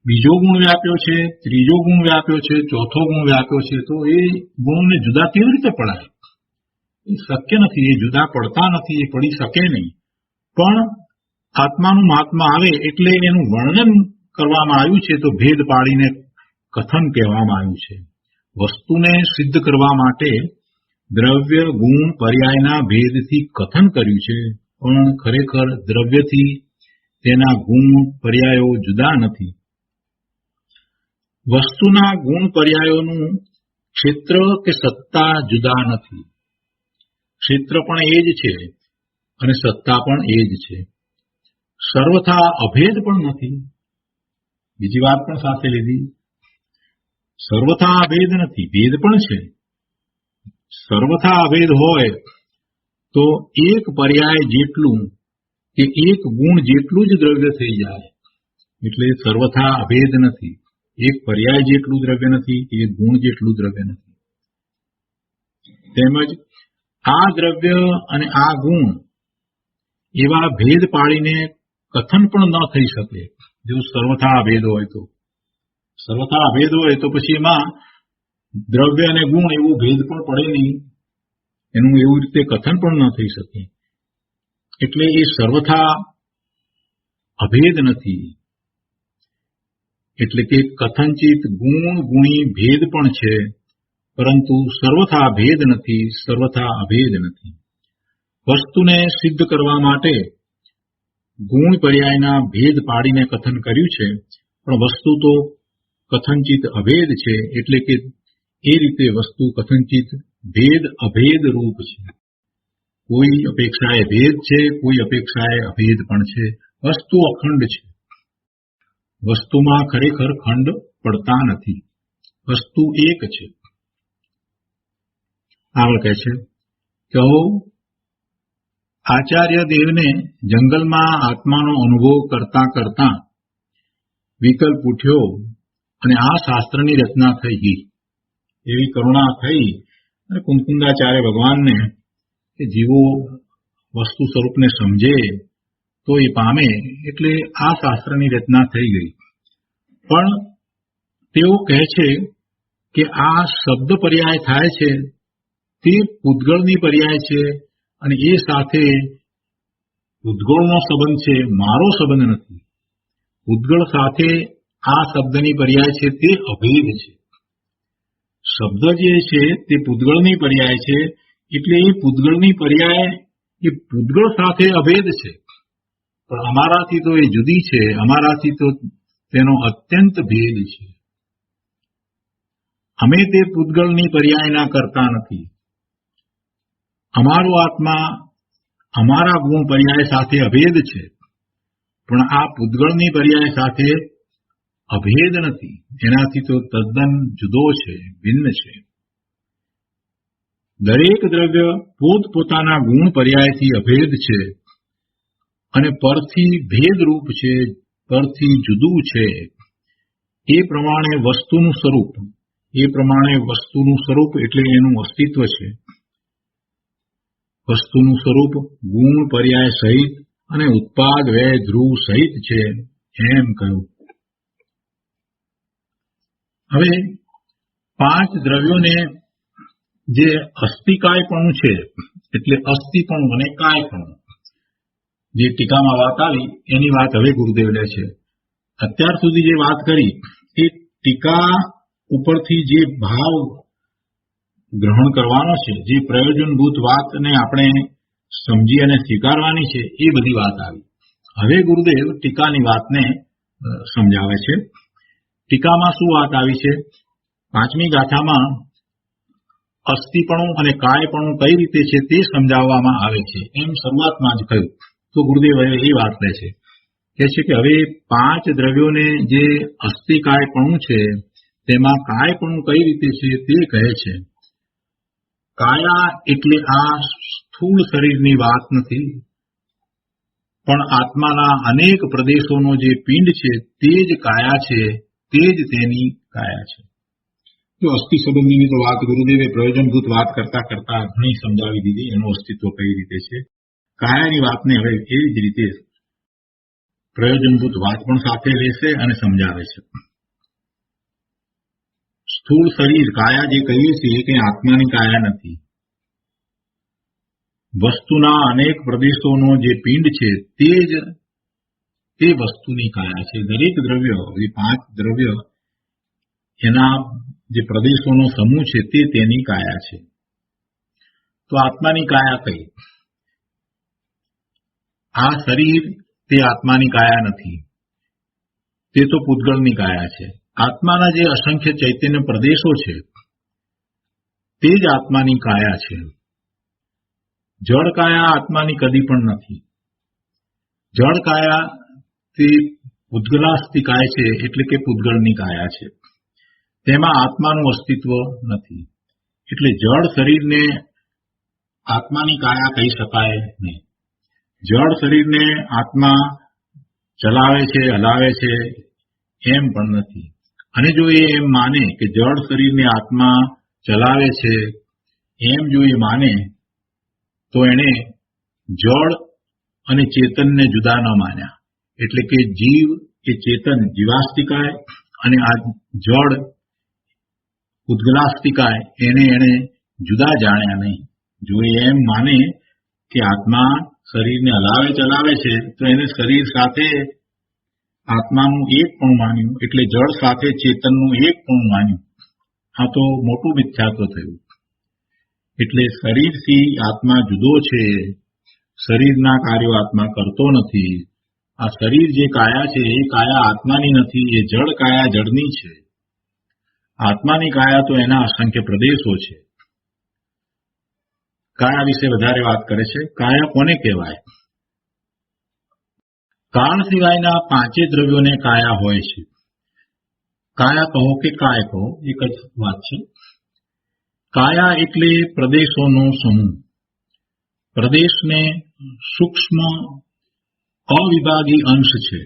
Speaker 2: બીજો ગુણ વ્યાપ્યો છે, ત્રીજો ગુણ વ્યાપ્યો છે, ચોથો ગુણ વ્યાપ્યો છે. તો એ ગુણને જુદા કેવી રીતે પડાય? એ શક્ય નથી. એ જુદા પડતા નથી, એ પડી શકે નહીં. પણ આત્માનું મહાત્મા આવે એટલે એનું વર્ણન કરવામાં આવ્યું છે, તો ભેદ પાડીને કથન કહેવામાં આવ્યું છે. વસ્તુને સિદ્ધ કરવા માટે દ્રવ્ય ગુણ પર્યાયના ભેદથી કથન કર્યું છે, પણ ખરેખર દ્રવ્યથી તેના ગુણ પર્યાયો જુદા નથી. વસ્તુના ગુણ પર્યાયોનું ક્ષેત્ર કે સત્તા જુદા નથી. ક્ષેત્ર પણ એ જ છે અને સત્તા પણ એ જ છે. સર્વથા અભેદ પણ નથી. બીજી વાત પણ સાથે લીધી. સર્વથા અભેદ નથી, ભેદ પણ છે. સર્વથા અભેદ હોય તો એક પર્યાય જેટલું કે એક ગુણ જેટલું જ દ્રવ્ય થઈ જાય. એટલે સર્વથા અભેદ નથી. એક પર્યાય જેટલું દ્રવ્ય નથી, એક ગુણ જેટલું દ્રવ્ય નથી. તેમજ આ દ્રવ્ય અને આ ગુણ એવા ભેદ પાડીને કથન પણ ન થઈ શકે. જો સર્વથા અભેદ હોય તો, સર્વથા અભેદ હોય તો પછી એમાં દ્રવ્ય અને ગુણ એવું ભેદ પણ પડે નહીં, એનું એવું રીતે કથન પણ ન થઈ શકે. એટલે એ સર્વથા અભેદ નથી. એટલે કે કથનચિત ગુણ ગુણી ભેદ પણ છે, પરંતુ સર્વથા ભેદ નથી, સર્વથા અભેદ નથી. વસ્તુને સિદ્ધ કરવા માટે ગુણ પર્યાયના ભેદ પાડીને કથન કર્યું છે, પણ વસ્તુ તો કથનચિત અભેદ છે. એટલે કે એ રીતે વસ્તુ કથનચિત ભેદ અભેદ રૂપ છે. કોઈ અપેક્ષાએ ભેદ છે, કોઈ અપેક્ષાએ અભેદ પણ છે. વસ્તુ અખંડ છે. વસ્તુમાં ખરેખર ખંડ પડતા નથી. વસ્તુ એક છે. આગળ કહે છે, કહો આચાર્ય દેવને જંગલમાં આત્માનો અનુભવ કરતા કરતા વિકલ્પ ઉઠ્યો અને આ શાસ્ત્રની રચના થઈ ગઈ. એવી કરુણા થઈ અને કુંકુંદાચાર્ય ભગવાનને કે જીવો વસ્તુ સ્વરૂપને સમજે તો એ પામે, એટલે આ શાસ્ત્રની રચના થઈ ગઈ. પણ તેઓ કહે છે કે આ શબ્દ પર્યાય થાય છે તે પૂતગળની પર્યાય છે, અને એ સાથે પૂતગળનો સંબંધ છે, મારો સંબંધ નથી. પૂતગળ સાથે આ શબ્દની પર્યાય છે તે અભેદ છે. શબ્દ જે છે તે પૂતગળની પર્યાય છે, એટલે એ પૂતગળની પર્યાય એ પૂતગળ સાથે અભેદ છે. પણ અમારાથી તો એ જુદી છે. અમારાથી તો તેનો અત્યંત ભેદ છે. અમે તે પૂતગળની પર્યાયના કરતા નથી. અમારો આત્મા અમારા ગુણ પર્યાય સાથે અભેદ છે, પણ આ પૂતગળની પર્યાય સાથે અભેદ નથી. એનાથી તો તદ્દન જુદો છે, ભિન્ન છે. દરેક દ્રવ્ય પોતપોતાના ગુણ પર્યાયથી અભેદ છે અને પરથી ભેદરૂપ છે, પરથી જુદું છે. એ પ્રમાણે વસ્તુનું સ્વરૂપ એટલે એનું અસ્તિત્વ છે. વસ્તુનું સ્વરૂપ ગુણ પર્યાય સહિત અને ઉત્પાદ વ્યય ધ્રુવ સહિત છે, એમ કહ્યું. હવે 5 દ્રવ્યોને જે અસ્થિકાયપણું છે, એટલે અસ્થિપણું અને કાયપણું, જે ટીકામાં વાત આવી એની વાત હવે ગુરુદેવ લે છે. અત્યાર સુધી જે વાત કરી એ ટીકા ઉપરથી જે ભાવ ગ્રહણ કરવાનો છે, જે પ્રયોજનભૂત વાતને આપણે સમજી અને સ્વીકારવાની છે, એ બધી વાત આવી. હવે ગુરુદેવ ટીકાની વાતને સમજાવે છે. ટીકામાં શું વાત આવી છે? 5મી ગાથામાં અસ્થિપણું અને કાયપણું કઈ રીતે છે તે સમજાવવામાં આવે છે. એમ શરૂઆતમાં જ કહ્યું. તો ગુરુદેવ હવે એ વાત લે છે, કહે છે કે હવે 5 દ્રવ્યોને જે અસ્થિકાયપણું છે તેમાં કાયપણું કઈ રીતે છે તે કહે છે. કાયા એટલે આ સ્થૂળ શરીરની વાત નથી, પણ આત્માના અનેક પ્રદેશોનો જે પિંડ છે તે જ કાયા છે, તે જ તેની કાયા છે. તો અસ્થિ સંબંધીની તો વાત ગુરુદેવે પ્રયોજનભૂત વાત કરતા કરતા ઘણી સમજાવી દીધી, એનું અસ્તિત્વ કઈ રીતે છે. કાયાની વાતને હવે એવી જ રીતે પ્રયોજનભૂત વાત પણ સાથે લેશે અને સમજાવે છે. સ્થૂળ શરીર કાયા જે કહીએ છીએ એ કંઈ આત્માની કાયા નથી. વસ્તુના અનેક પ્રદેશોનો જે પિંડ છે તે વસ્તુની કાયા છે. દરેક દ્રવ્ય, એ 5 દ્રવ્ય, એના જે પ્રદેશોનો સમૂહ છે તે તેની કાયા છે. તો આત્માની કાયા કઈ? આ શરીર તે આત્માની કાયા નથી, તે તો પૂતગળની કાયા છે. આત્માના જે અસંખ્ય ચૈતન્ય પ્રદેશો છે તે જ આત્માની કાયા છે. જળ કાયા આત્માની કદી પણ નથી. જળ કાયા તે પૂતગલાસ્તિકાય છે, એટલે કે પૂતગળની કાયા છે. તેમાં આત્માનું અસ્તિત્વ નથી. એટલે જળ શરીરને આત્માની કાયા કહી શકાય નહીં. જળ શરીરને આત્મા ચલાવે છે, હલાવે છે એમ પણ નથી. અને જો એ એમ માને કે જળ શરીરને આત્મા ચલાવે છે, એમ જો એ માને તો એણે જળ અને ચેતનને જુદા ન માન્યા. એટલે કે જીવ એ ચેતન જીવાસ્તિકાય અને આ જળ ઉદ્ગલાસ્તિકાય એને જુદા જાણ્યા નહીં. જો એ એમ માને કે આત્મા શરીરને હલાવે ચલાવે છે તો એને શરીર સાથે આત્માનું એક પણ માન્યું, એટલે જળ સાથે ચેતનનું એક પણ માન્યું. આ તો મોટું મિથ્યાત્વ થયું. એટલે શરીરથી આત્મા જુદો છે, શરીરના કાર્યો આત્મા કરતો નથી. આ શરીર જે કાયા છે એ કાયા આત્માની નથી, એ જળ કાયા જળની છે. આત્માની કાયા તો એના અસંખ્ય પ્રદેશો છે. કાયા વિશે વધારે વાત કરે છે. કાયા કોને કહેવાય? કાળ સિવાયના 5 દ્રવ્યોને કાયા હોય છે. કાયા કહો કે કાય કહો, એક જ વાત છે. કાયા એટલે પ્રદેશોનો સમૂહ. પ્રદેશને સૂક્ષ્મ અવિભાગી અંશ છે.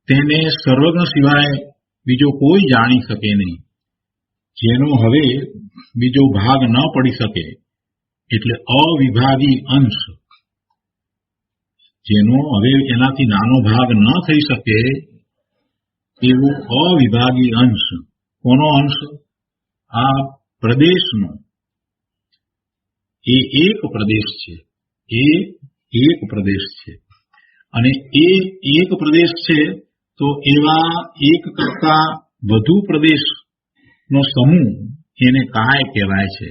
Speaker 2: તેને સર્વજ્ઞ સિવાય બીજો કોઈ જાણી શકે નહીં. જેનો હવે બીજો ભાગ ન પડી શકે, એટલે અવિભાગી અંશ. જેનો હવે એનાથી નાનો ભાગ ન થઈ શકે એવો અવિભાગી અંશ. કોનો અંશ? આ પ્રદેશનો. એ એક પ્રદેશ છે. એ એક પ્રદેશ છે. અને એ એક પ્રદેશ છે તો એવા એક કરતા વધુ પ્રદેશનો સમૂહ એને કાય કહેવાય છે.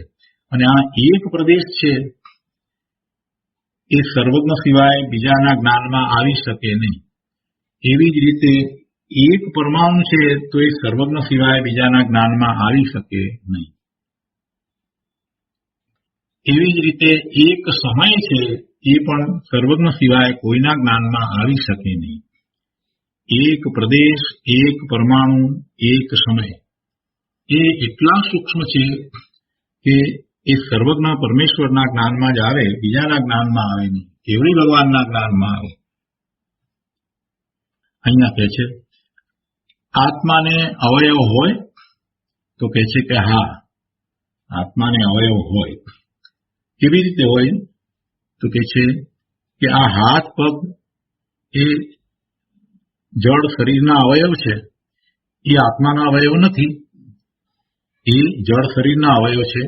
Speaker 2: અને આ એક પ્રદેશ છે એ સર્વજ્ઞ સિવાય બીજાના જ્ઞાનમાં આવી શકે નહીં. એવી જ રીતે એક પરમાણુ છે તો એ સર્વજ્ઞ સિવાય બીજાના જ્ઞાનમાં આવી શકે નહીં. એવી જ રીતે એક સમય છે એ પણ સર્વજ્ઞ સિવાય કોઈના જ્ઞાનમાં આવી શકે નહીં. એક પ્રદેશ, એક પરમાણુ, એક સમય એ એટલા સૂક્ષ્મ છે કે એ સર્વજ્ઞ પરમેશ્વરના જ્ઞાનમાં જ આવે, બીજાના જ્ઞાનમાં આવે નહીં. કેવળી ભગવાનના જ્ઞાનમાં આવે. અહીંયા કહે છે આત્માને અવયવ હોય? તો કહે છે કે હા, આત્માને અવયવ હોય. કેવી રીતે હોય? તો કહે છે કે આ હાથ પગ એ જળ શરીરના અવયવ છે, એ આત્માના અવયવ નથી. એ જળ શરીરના અવયવ છે,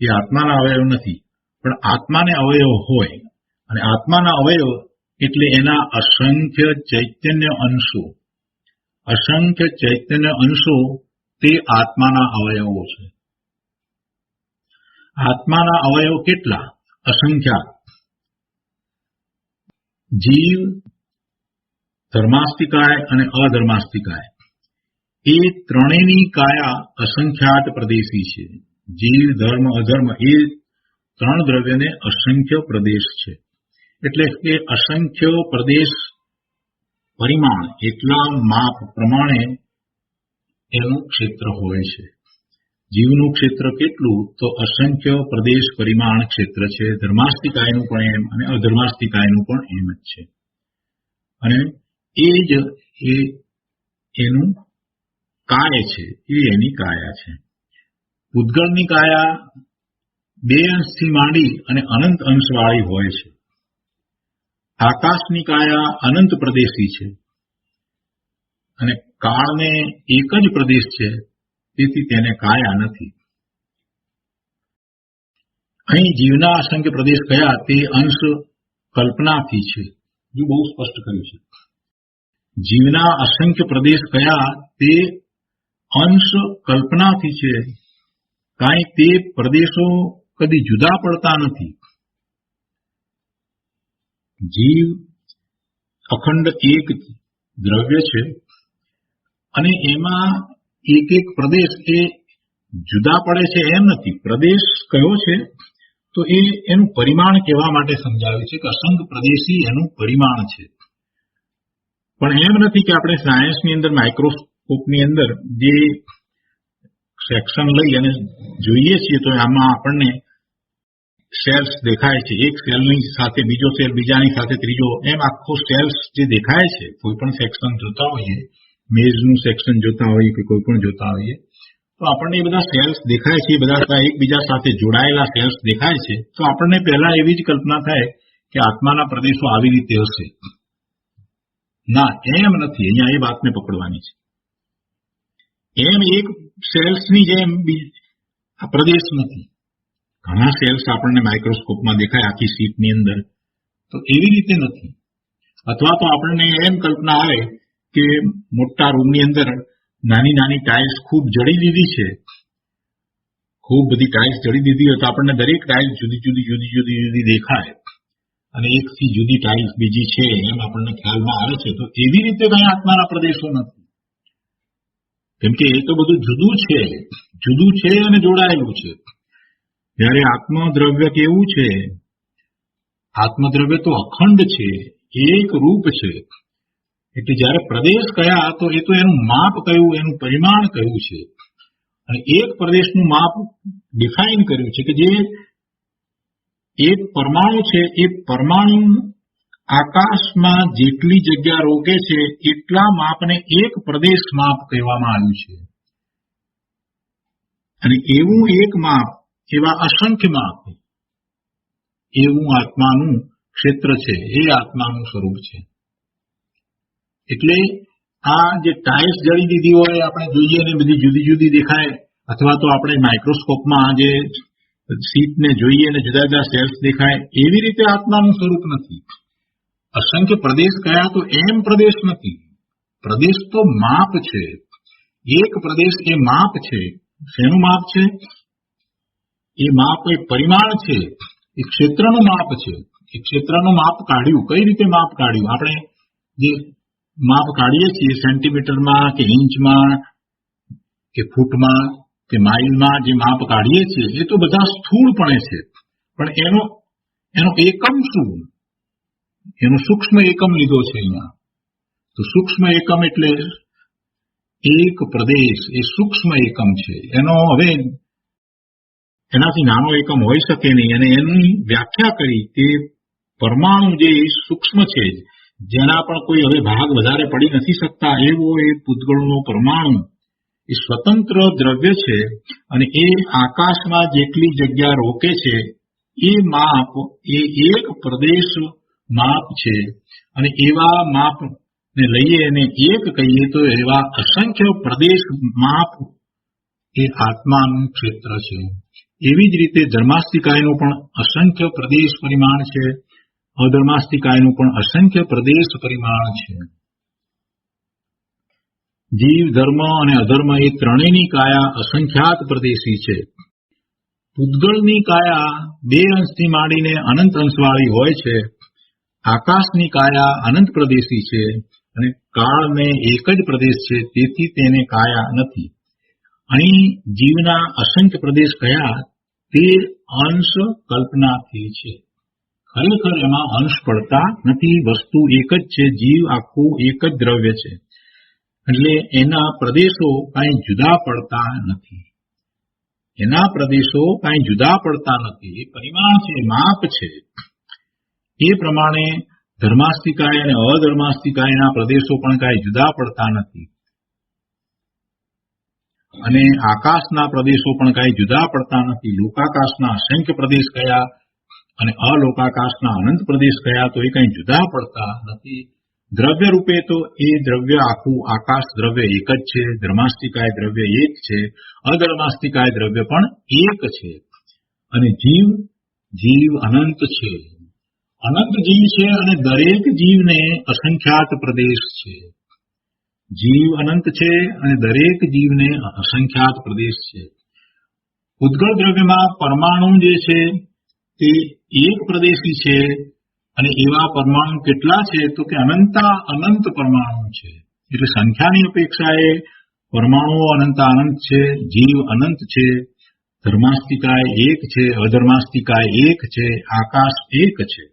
Speaker 2: એ આત્માના અવયવ નથી. પણ આત્માને અવયવ હોય, અને આત્માના અવયવ એટલે એના અસંખ્ય ચૈતન્ય અંશો. અસંખ્ય ચૈતન્ય અંશો તે આત્માના અવયવો છે. આત્માના અવયવ કેટલા? અસંખ્યાત. જીવ, ધર્માસ્તિકાય અને અધર્માસ્તિકાય એ ત્રણેયની કાયા અસંખ્યાત પ્રદેશી છે. જીવ, ધર્મ, અધર્મ એ ત્રણ દ્રવ્યને અસંખ્ય પ્રદેશ છે. એટલે કે અસંખ્ય પ્રદેશ પરિમાણ એટલા માપ પ્રમાણે એનું ક્ષેત્ર હોય છે. જીવનું ક્ષેત્ર કેટલું? તો અસંખ્ય પ્રદેશ પરિમાણ ક્ષેત્ર છે. ધર્માસ્તિકાયનું પણ એમ અને અધર્માસ્તિકાયનું પણ એમ જ છે. અને એ જ એનું કાય છે, એ એની કાયા છે. પૂતગળની કાયા 2 અંશથી માંડી અને અનંત અંશવાળી હોય છે. આકાશની કાયા અનંત પ્રદેશી છે અને કાળને એક જ પ્રદેશ છે, તેથી તેને કાયા નથી. અહીં જીવના અસંખ્ય પ્રદેશ કયા? તે અંશ કલ્પનાથી છે. જો બહુ સ્પષ્ટ કર્યું છે. જીવના અસંખ્ય પ્રદેશ કયા? તે અંશ કલ્પનાથી છે. કાંઈ તે પ્રદેશો કદી જુદા પડતા નથી. જીવ અખંડ એક દ્રવ્ય છે અને એમાં એક એક પ્રદેશ એ જુદા પડે છે એમ નથી. પ્રદેશ કયો છે? તો એનું પરિમાણ કહેવા માટે સમજાવ્યું છે કે અસંખ્ય પ્રદેશી એનું પરિમાણ છે. પણ એમ નથી કે આપણે સાયન્સની અંદર માઇક્રોસ્કોપની અંદર જે સેક્શન લઈ અને જોઈએ છીએ તો આમાં આપણને સેલ્સ દેખાય છે. એક સેલની સાથે બીજો સેલ, બીજાની સાથે ત્રીજો, એમ આખો સેલ્સ જે દેખાય છે. કોઈ પણ સેક્શન જોતા હોઈએ, મેઝનું સેક્શન જોતા હોઈએ કે કોઈ પણ જોતા હોઈએ, તો આપણને એ બધા સેલ્સ દેખાય છે. એ બધા એકબીજા સાથે જોડાયેલા સેલ્સ દેખાય છે. તો આપણને પહેલા એવી જ કલ્પના થાય કે આત્માના પ્રદેશો આવી રીતે હશે. ના, એમ નથી. અહીંયા એ વાતને પકડવાની છે. એમ એક સેલ્સની જેમ આ પ્રદેશ નથી. ઘણા સેલ્સ આપણને માઇક્રોસ્કોપમાં દેખાય આખી શીટની અંદર, તો એવી રીતે નથી. અથવા તો આપણને એમ કલ્પના આવે કે મોટા રૂમની અંદર નાની નાની ટાઇલ્સ ખૂબ જડી દીધી છે, ખૂબ બધી ટાઇલ્સ જડી દીધી હોય તો આપણને દરેક ટાઇલ્સ જુદી જુદી દેખાય અને એકથી જુદી ટાઇલ્સ બીજી છે એમ આપણને ખ્યાલમાં આવે છે. તો એવી રીતે કઈ આત્માના પ્રદેશો નથી. કેમ કે એ તો બધું જુદું છે અને જોડાયેલું છે. જ્યારે આત્મદ્રવ્ય કેવું છે? આત્મદ્રવ્ય તો અખંડ છે, એક રૂપ છે. એટલે જયારે પ્રદેશ કયા, તો એ તો એનું માપ કયું, એનું પરિમાણ કયું છે. અને એક પ્રદેશનું માપ ડિફાઇન કર્યું છે કે જે એક પરમાણુ છે, એ પરમાણુ આકાશમાં જેટલી જગ્યા રોકે છે એટલા માપને એક પ્રદેશ માપ કહેવામાં આવ્યું છે. અને એવું એક માપ, એવા અસંખ્ય માપ, એવું આત્માનું ક્ષેત્ર છે. એ આત્માનું સ્વરૂપ છે. એટલે આ જે ટાઇલ્સ જડી દીધી હોય આપણે જોઈએ ને બધી જુદી જુદી દેખાય, અથવા તો આપણે માઇક્રોસ્કોપમાં જે શીટને જોઈએ ને જુદા જુદા સેલ્સ દેખાય, એવી રીતે આત્માનું સ્વરૂપ નથી. અસંખ્ય પ્રદેશ કયા? તો એમ પ્રદેશ નથી. પ્રદેશ તો માપ છે. એક પ્રદેશ એ માપ છે. શેનું માપ છે? એ માપ એ પરિમાણ છે. એ ક્ષેત્રનું માપ છે. એ ક્ષેત્રનું માપ કાઢ્યું. કઈ રીતે માપ કાઢ્યું? આપણે જે માપ કાઢીએ છીએ સેન્ટીમીટરમાં કે ઇંચમાં કે ફૂટમાં કે માઇલમાં, જે માપ કાઢીએ છીએ એ તો બધા સ્થૂળપણે છે. પણ એનો એકમ શું? એનો સૂક્ષ્મ એકમ લીધો છે અહીંયા. તો સૂક્ષ્મ એકમ એટલે એક પ્રદેશ, એ સૂક્ષ્મ એકમ છે. એનો હવે એનાથી નાનો એકમ હોઈ શકે નહીં. અને એની વ્યાખ્યા કરી કે પરમાણુ જે સૂક્ષ્મ છે, જેના પણ કોઈ હવે ભાગ વધારે પડી નથી શકતા, એવો એ પૂતગળનો પરમાણુ એ સ્વતંત્ર દ્રવ્ય છે. અને એ આકાશમાં જેટલી જગ્યા રોકે છે એ માપ એ એક પ્રદેશ માપ છે. અને એવા માપને લઈએ અને એક કહીએ તો એવા અસંખ્ય પ્રદેશ માપ એ આત્માનું ક્ષેત્ર છે. એવી જ રીતે ધર્માસ્તિકાયનું પણ અસંખ્ય પ્રદેશ પરિમાણ છે, અધર્માસ્તિકાયનું પણ અસંખ્ય પ્રદેશ પરિમાણ છે. જીવ, ધર્મ અને અધર્મ એ ત્રણેયની કાયા અસંખ્યાત પ્રદેશી છે. પૂતગળની કાયા 2 અંશથી માંડીને અનંત અંશવાળી હોય છે. આકાશની કાયા અનંત પ્રદેશી છે અને કાળને એક જ પ્રદેશ છે, તેથી તેને કાયા નથી. અહીં જીવના અસંખ્ય પ્રદેશ કયા તે અંશ કલ્પનાથી છે. ખરેખર એમાં અંશ પડતા નથી. વસ્તુ એક જ છે. જીવ આખું એક જ દ્રવ્ય છે, એટલે એના પ્રદેશો કાંઈ જુદા પડતા નથી. એના પ્રદેશો કાંઈ જુદા પડતા નથી. એ પરિમાણ છે, માપ છે. એ પ્રમાણે ધર્માસ્તિકાય અને અધર્માસ્તિકાયના પ્રદેશો પણ કાંઈ જુદા પડતા નથી. અને આકાશના પ્રદેશો પણ કાંઈ જુદા પડતા નથી. લોકાકાશના અસંખ્ય પ્રદેશ કયા અને અલોકાકાશના અનંત પ્રદેશ કયા, તો એ કાંઈ જુદા પડતા નથી. દ્રવ્ય રૂપે તો એ દ્રવ્ય આખું આકાશ દ્રવ્ય એક જ છે. ધર્માસ્તિકાય દ્રવ્ય એક છે. અધર્માસ્તિકાય દ્રવ્ય પણ એક છે. અને જીવ અનંત છે. અનંત જીવ છે અને દરેક જીવને અસંખ્યાત પ્રદેશ છે. જીવ અનંત છે અને દરેક જીવને અસંખ્યાત પ્રદેશ છે. ઉદ્ગળ દ્રવ્યમાં પરમાણુ જે છે તે એક પ્રદેશી છે. અને એવા પરમાણુ કેટલા છે, તો કે અનંત પરમાણુ છે. એટલે સંખ્યાની અપેક્ષાએ પરમાણુઓ અનંત છે. જીવ અનંત છે. ધર્માસ્તિકાય એક છે, અધર્માસ્તિકાય એક છે, આકાશ એક છે.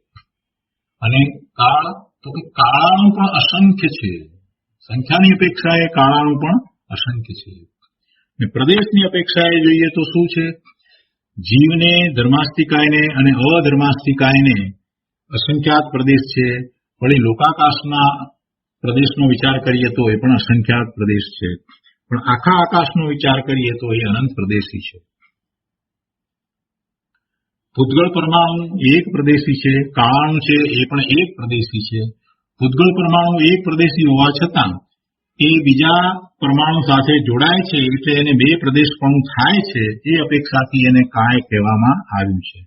Speaker 2: અને કાળ, તો કે કાળાનું પણ અસંખ્ય છે. સંખ્યાની અપેક્ષાએ કાળાનું પણ અસંખ્ય છે. ને પ્રદેશની અપેક્ષાએ જોઈએ તો શું છે? જીવને, ધર્માસ્તિકાયને અને અધર્માસ્તિકાયને અસંખ્યાત પ્રદેશ છે. વળી લોકાકાશના પ્રદેશનો વિચાર કરીએ તો એ પણ અસંખ્યાત પ્રદેશ છે. પણ આખા આકાશનો વિચાર કરીએ તો એ અનંત પ્રદેશી છે. પૂતગળ પરમાણુ એક પ્રદેશી છે. કાળાનું છે એ પણ એક પ્રદેશી છે. પૂતગળ પરમાણુ એક પ્રદેશી હોવા છતાં એ બીજા પરમાણુ સાથે જોડાય છે, એટલે એને 2 પ્રદેશપણું થાય છે. એ અપેક્ષાથી એને કાય કહેવામાં આવ્યું છે.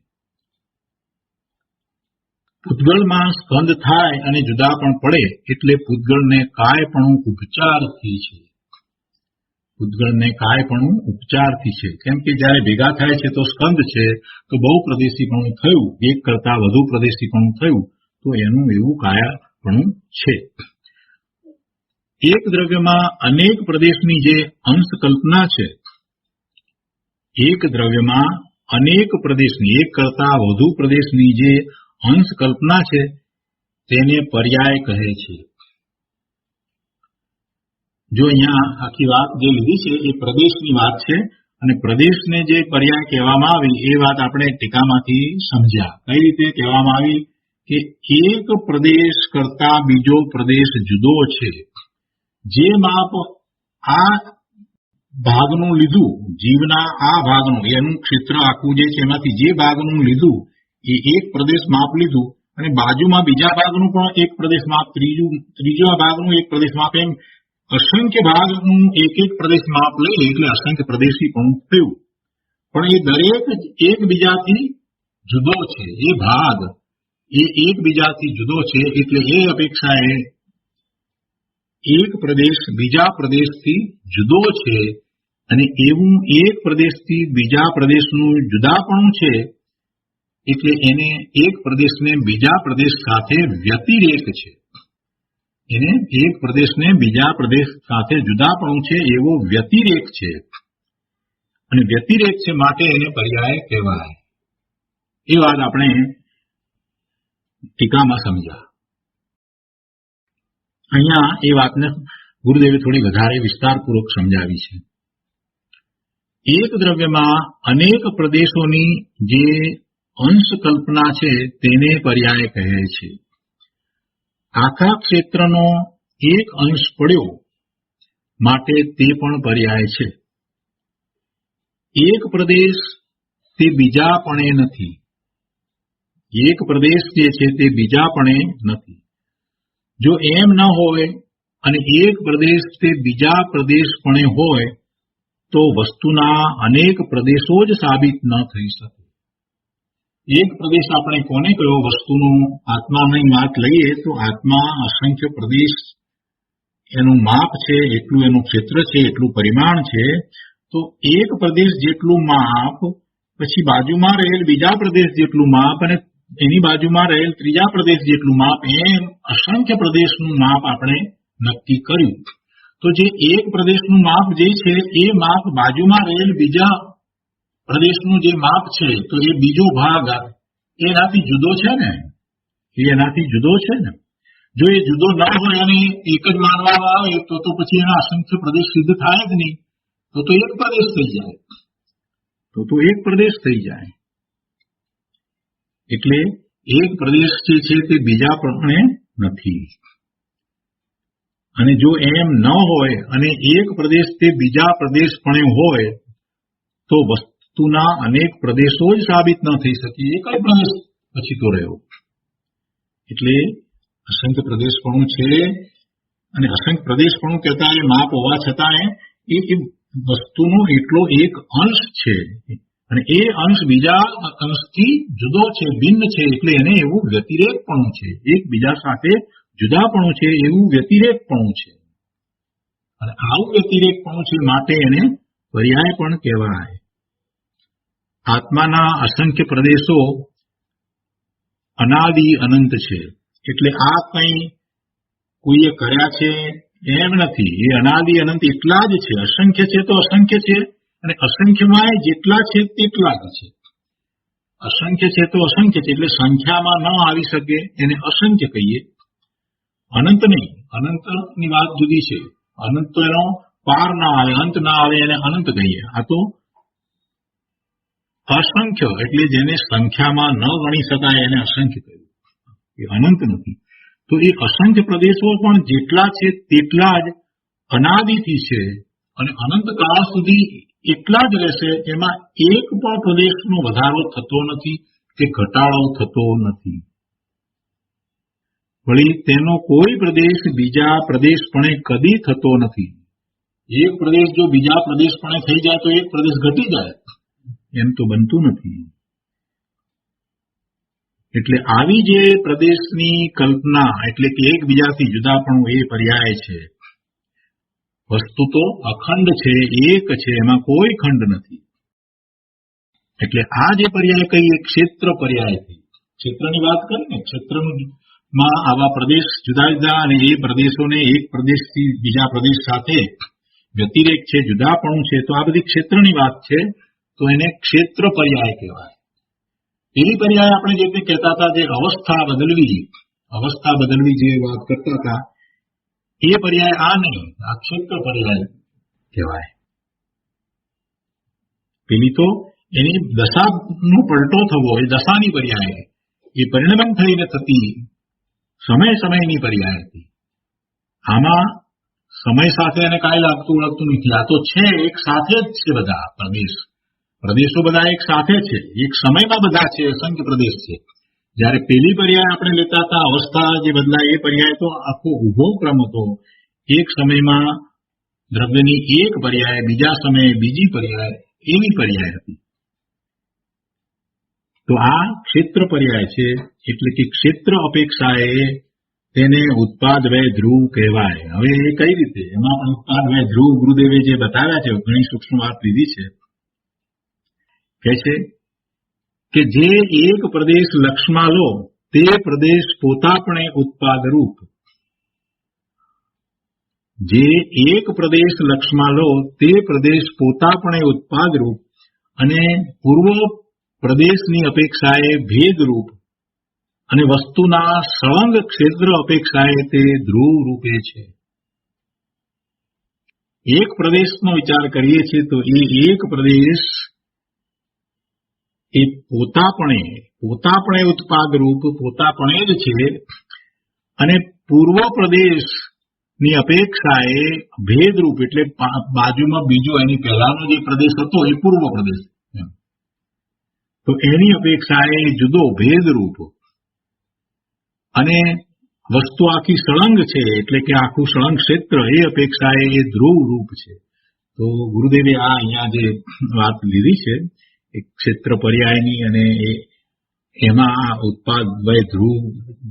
Speaker 2: પૂતગળમાં સ્કંદ થાય અને જુદા પણ પડે એટલે પૂતગળને કાયપણું ઉપચારથી છે. પૂતગળને કાયપણું ઉપચારથી છે. કેમ કે જયારે ભેગા થાય છે તો સ્કંદ છે, તો બહુ પ્રદેશીપણું થયું, એક કરતા વધુ પ્રદેશીપણું થયું, તો એનું એવું કાયાપણું છે. એક દ્રવ્યમાં અનેક પ્રદેશની જે અંશ કલ્પના છે, એક દ્રવ્યમાં અનેક પ્રદેશની, એક કરતા વધુ પ્રદેશની જે અંશ કલ્પના છે તેને પર્યાય કહે છે. જો અહીંયા આખી વાત જે લીધી છે એ પ્રદેશની વાત છે, અને પ્રદેશને જે પર્યાય કહેવામાં આવી એ વાત આપણે ટીકામાંથી સમજ્યા. કઈ રીતે કહેવામાં આવી કે એક પ્રદેશ કરતા બીજો પ્રદેશ જુદો છે. જે માપ આ ભાગનું લીધું, જીવના આ ભાગનું, એનું ક્ષેત્ર આખું જે છે એમાંથી જે ભાગનું લીધું એ એક પ્રદેશ માપ લીધું, અને બાજુમાં બીજા ભાગનું પણ એક પ્રદેશ માપ, ત્રીજા ભાગનું એક પ્રદેશ માપ, એમ અસંખ્ય ભાગનું એક પ્રદેશ માપ લઈ એટલે અસંખ્ય પ્રદેશી પણ થયું. પણ એ દરેક એકબીજાથી જુદો છે. એ ભાગ એ એકબીજાથી જુદો છે, એટલે એ અપેક્ષાએ એક પ્રદેશ બીજા પ્રદેશથી જુદો છે. અને એવું એક પ્રદેશથી બીજા પ્રદેશનું જુદાપણું છે, એટલે એને એક પ્રદેશને બીજા પ્રદેશ સાથે વ્યતિરેક છે. એને એક પ્રદેશને બીજા પ્રદેશ સાથે જુદાપણું છે એવો વ્યતિરેક છે. અને વ્યતિરેક છે માટે એને પર્યાય કહેવાય. એ વાત આપણે ટીકામાં સમજ્યા. અહીંયા એ વાતને ગુરુદેવે થોડી વધારે વિસ્તારપૂર્વક સમજાવી છે. એક દ્રવ્યમાં અનેક પ્રદેશોની જે અંશ કલ્પના છે તેને પર્યાય કહે છે. આખા ક્ષેત્રનો એક અંશ પડ્યો માટે તે પણ પર્યાય છે. એક પ્રદેશ તે બીજાપણે નથી. એક પ્રદેશ જે છે તે બીજાપણે નથી. જો એમ ન હોય અને એક પ્રદેશ તે બીજા પ્રદેશપણે હોય તો વસ્તુના અનેક પ્રદેશો જ સાબિત ન થઈ શકે. એક પ્રદેશ આપણે કોને કહ્યો? વસ્તુનો આત્માની વાત લઈએ તો આત્મા અસંખ્ય પ્રદેશ, એનું માપ છે, એટલું એનું ક્ષેત્ર છે, એટલું પરિમાણ છે. તો એક પ્રદેશ જેટલું માપ પછી બાજુમાં રહેલ બીજા પ્રદેશ જેટલું માપ અને એની બાજુમાં રહેલ ત્રીજા પ્રદેશ જેટલું માપ, એમ અસંખ્ય પ્રદેશનું માપ આપણે નક્કી કર્યું. તો જે એક પ્રદેશનું માપ જે છે એ માપ બાજુમાં રહેલ બીજા પ્રદેશનું જે માપ છે તો એ બીજો ભાગ એનાથી જુદો છે ને, એનાથી જુદો છે ને. જો એ જુદો ન હોય અને એક જ માનવામાં આવે તો પછી એના અસંખ્ય પ્રદેશ સિદ્ધ થાય જ નહીં. તો એક પ્રદેશ થઈ જાય, તો એક પ્રદેશ થઈ જાય. એટલે એક પ્રદેશ જે છે તે બીજા પ્રમાણે નથી. અને જો એમ ન હોય અને એક પ્રદેશ તે બીજા પ્રદેશપણે હોય તો વસ્તુના અનેક પ્રદેશો જ સાબિત ન થઈ શકે. એક જ પ્રદેશ પછી તો રહ્યો. એટલે અસંખ્ય પ્રદેશપણું છે અને અસંખ્ય પ્રદેશપણું કહેતા એ માપ હોવા છતાં એ વસ્તુનો એટલો એક અંશ છે અને એ અંશ બીજા અંશથી જુદો છે, ભિન્ન છે. એટલે એને એવું વ્યતિરેકપણું છે, એકબીજા સાથે જુદાપણું છે, એવું વ્યતિરેકપણું છે. અને આવું વ્યતિરેકપણું છે માટે એને પર્યાય પણ કહેવાય. આત્માના અસંખ્ય પ્રદેશો અનાદિ અનંત છે. એટલે આ કંઈ કોઈએ કર્યા છે એમ નથી. એ અનાદિ અનંત એટલા જ છે. અસંખ્ય છે તો અસંખ્ય છે અને અસંખ્યમાં જેટલા છે તેટલા જ છે. અસંખ્ય છે તો અસંખ્ય છે એટલે સંખ્યામાં ન આવી શકે એને અસંખ્ય કહીએ. અનંત નહીં, અનંતની વાત જુદી છે. અનંત તો એનો પાર ના આવે, અંત ના આવે એને અનંત કહીએ. આ તો અસંખ્ય એટલે જેને સંખ્યામાં ન ગણી શકાય એને અસંખ્ય કહ્યું. એ અનંત નથી. તો એ અસંખ્ય પ્રદેશો પણ જેટલા છે તેટલા જ અનાદિથી છે અને અનંત કાળ સુધી એટલા જ રહેશે. એમાં એક પણ પ્રદેશનો વધારો થતો નથી કે ઘટાડો થતો નથી. વળી તેનો કોઈ પ્રદેશ બીજા પ્રદેશપણે કદી થતો નથી. એક પ્રદેશ જો બીજા પ્રદેશપણે થઈ જાય તો એક પ્રદેશ ઘટી જાય, એમ તો બનતું નથી. એટલે આવી જે પ્રદેશની કલ્પના એટલે કે એકબીજાથી જુદાપણું એ પર્યાય છે. વસ્તુ તો અખંડ છે, એક છે, એમાં કોઈ ખંડ નથી. એટલે આ જે પર્યાય કહીએ ક્ષેત્ર પર્યાય થઈ. ક્ષેત્રની વાત કરી ને, ક્ષેત્રમાં આવા પ્રદેશ જુદા જુદા અને એ પ્રદેશોને એક પ્રદેશથી બીજા પ્રદેશ સાથે વ્યતિરેક છે, જુદાપણું છે. તો આ બધી ક્ષેત્રની વાત છે તો એને ક્ષેત્ર પર્યાય કહેવાય. એવી પર્યાય આપણે જે કહેતા હતા, જે અવસ્થા બદલવી જે વાત કરતા હતા, એ પર્યાય આ નહીં, આ ક્ષેત્ર પર્યાય કહેવાય. પેલી તો એની દશાનો પલટો થવો એ દશાની પર્યાય, એ પરિણમન થઈને થતી સમયની પર્યાય હતી. આમાં સમય સાથે એને કાંઈ લાગતું ઓળખતું નથી. આ તો છે એક સાથે જ છે. બધા પ્રદેશો બધા એક સાથે છે, એક સમયમાં બધા છે, અસંખ્ય પ્રદેશ છે. જયારે પેલી પર્યાય આપણે લેતા હતા અવસ્થા જે બદલાય એ પર્યાય તો આખો ઉભો ક્રમ હતો. એક સમયમાં દ્રવ્યની એક પર્યાય, બીજા સમયે બીજી પર્યાય, એવી પર્યાય હતી. તો આ ક્ષેત્ર પર્યાય છે. એટલે કે ક્ષેત્ર અપેક્ષાએ તેને ઉત્પાદ વય ધ્રુવ કહેવાય. હવે એ કઈ રીતે? એમાં પણ ઉત્પાદ વય ધ્રુવ ગુરુદેવે જે બતાવ્યા છે, ઘણી સૂક્ષ્મ વાત લીધી છે. કહે છે કે જે એક પ્રદેશ લક્ષમાં લો તે પ્રદેશ પોતાપણે ઉત્પાદ રૂપ. જે એક પ્રદેશ લક્ષમાં લો તે પ્રદેશ પોતાપણે ઉત્પાદ રૂપ અને પૂર્વ પ્રદેશની અપેક્ષાએ ભેદ રૂપ અને વસ્તુના સળંગ ક્ષેત્ર અપેક્ષાએ તે ધ્રુવ રૂપે છે. એક પ્રદેશનો વિચાર કરીએ છીએ તો એ એક પ્રદેશ એ પોતાપણે ઉત્પાદ રૂપ, પોતાપણે જ છે અને પૂર્વ પ્રદેશની અપેક્ષાએ ભેદરૂપ એટલે બાજુમાં બીજો એની પહેલાનો જે પ્રદેશ હતો એ પૂર્વ પ્રદેશ, તો એની અપેક્ષાએ જુદો ભેદરૂપ અને વસ્તુ આખી સળંગ છે એટલે કે આખું સળંગ ક્ષેત્ર એ અપેક્ષાએ એ ધ્રુવ રૂપ છે. તો ગુરુદેવે આ અહીંયા જે વાત લીધી છે એક ક્ષેત્ર પર્યાયની અને એમાં આ ઉત્પાદ વય ધ્રુવ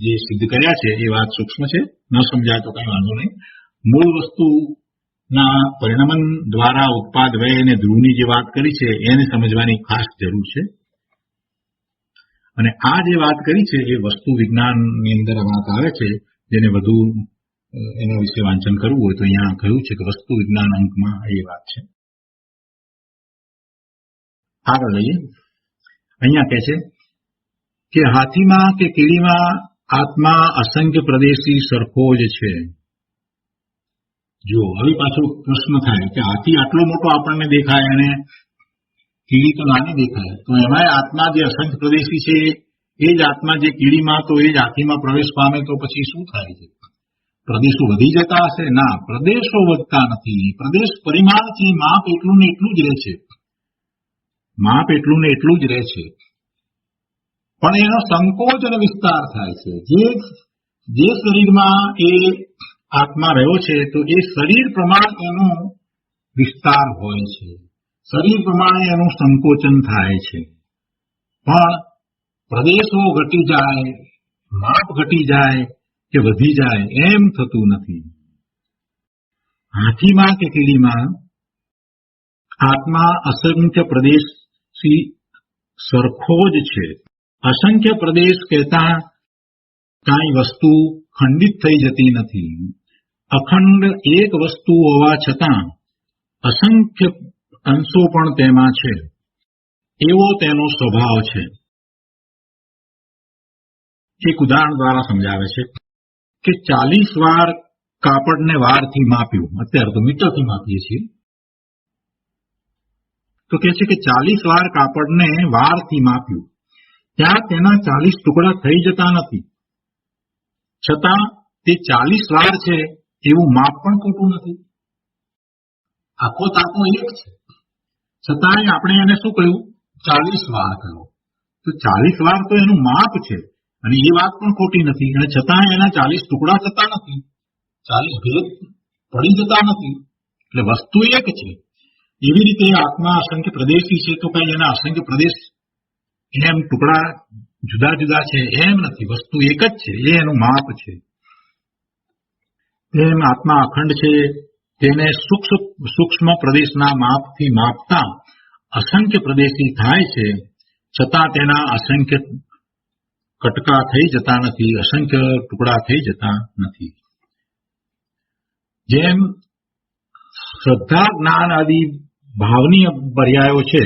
Speaker 2: જે સિદ્ધ કર્યા છે એ વાત સૂક્ષ્મ છે, ન સમજાય તો કઈ વાંધો નહીં. મૂળ વસ્તુ ના પરિણમન દ્વારા ઉત્પાદ વ્યય અને ધ્રુવની જે વાત કરી છે એને સમજવાની ખાસ જરૂર છે. અને આ જે વાત કરી છે એ વસ્તુ વિજ્ઞાનની અંદર વાત આવે છે, જેને વધુ એના વિશે વાંચન કરવું હોય તો અહીંયા કહ્યું છે કે વસ્તુ વિજ્ઞાન અંકમાં એ વાત છે. આગળ લઈએ. અહીંયા કહે છે કે હાથીમાં કે કીડીમાં આત્મા અસંખ્ય પ્રદેશી સરખો જ છે. જો હવે પાછો પ્રશ્ન થાય કે હાથી આટલો મોટો આપણને દેખાય અને કીડી તો નાની દેખાય, તો એમાંય આત્મા જે અસંખ્ય પ્રદેશી છે એ જ આત્મા જે કીડીમાં તો એ જ હાથીમાં પ્રવેશ પામે તો પછી શું થાય છે? પ્રદેશો વધી જતા હશે? ના, પ્રદેશો વધતા નથી. પ્રદેશ પરિમાણથી માપ એટલું ને એટલું જ રહે છે. માપ એટલું ને એટલું જ રહે છે, પણ એનો સંકોચ અને વિસ્તાર થાય છે. જે શરીરમાં એ આત્મા રહ્યો છે તો એ શરીર પ્રમાણે એનો વિસ્તાર હોય છે, શરીર પ્રમાણે એનું સંકોચન થાય છે. પણ પ્રદેશો ઘટી જાય, માપ ઘટી જાય કે વધી જાય એમ થતું નથી. હાથીમાં કે કીડીમાં આત્મા અસંખ્ય પ્રદેશથી સરખો જ છે. અસંખ્ય પ્રદેશ કહેતા કાંઈ વસ્તુ ખંડિત થઈ જતી નથી. અખંડ એક વસ્તુ હોવા છતાં અસંખ્ય અંશો પણ તેમાં છે, એવો તેનો સ્વભાવ છે. એક ઉદાહરણ દ્વારા સમજાવે છે કે 40 વાર કાપડને વારથી માપ્યું, અત્યારે તો મીટરથી માપીએ છીએ, તો કહે છે કે 40 વાર કાપડને વારથી માપ્યું, ત્યાં તેના 40 ટુકડા થઈ જતા નથી, છતાં તે 40 વાર છે એવું માપ પણ ખોટું નથી. આખો તાકો એક છે, છતાંય આપણે એને શું કહ્યું? 40 વાર કહ્યું. તો 40 વાર તો એનું માપ છે અને એ વાત પણ ખોટી નથી, અને છતાંય એના 40 ટુકડા થતા નથી, 40 ભેદ પડી જતા નથી. એટલે વસ્તુ એક છે. એવી રીતે આત્મા અસંખ્ય પ્રદેશી છે તો કઈ એના અસંખ્ય પ્રદેશ એમ ટુકડા જુદા જુદા છે એમ નથી. વસ્તુ એક જ છે, એ એનું માપ છે. તેમ આત્મા અખંડ છે, તેને સૂક્ષ્મ પ્રદેશના માપથી માપતા અસંખ્ય પ્રદેશી થાય છે, છતાં તેના અસંખ્ય કટકા થઈ જતા નથી, અસંખ્ય ટુકડા થઈ જતા નથી. જેમ શ્રદ્ધા, જ્ઞાન આદિ ભાવની પર્યાયો છે,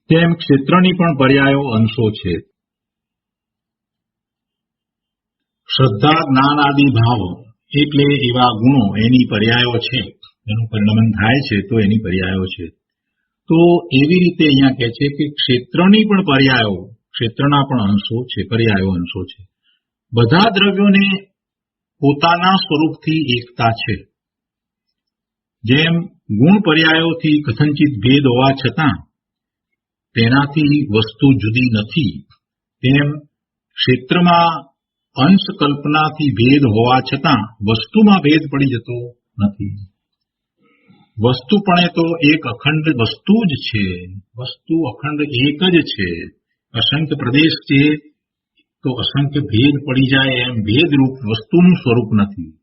Speaker 2: તેમ ક્ષેત્રની પણ પર્યાયો અંશો છે. શ્રદ્ધા, જ્ઞાન આદિ ભાવ એટલે એવા ગુણો એની પર્યાયો છે, એનું પરિણમન થાય છે તો એની પર્યાયો છે. તો એવી રીતે અહીંયા કહે છે કે ક્ષેત્રની પણ પર્યાયો, ક્ષેત્રના પણ અંશો છે, પર્યાયો અંશો છે. બધા દ્રવ્યોને પોતાના સ્વરૂપથી એકતા છે. જેમ ગુણ પર્યાયોથી કથંચિત ભેદ હોવા છતાં તેનાથી વસ્તુ જુદી નથી, તેમ ક્ષેત્રમાં અંશ કલ્પનાથી ભેદ હોવા છતાં વસ્તુમાં ભેદ પડી જતો નથી. વસ્તુપણે તો એક અખંડ વસ્તુ જ છે. વસ્તુ અખંડ એક જ છે. અસંખ્ય પ્રદેશ છે તો અસંખ્ય ભેદ પડી જાય એમ ભેદરૂપ વસ્તુનું સ્વરૂપ નથી.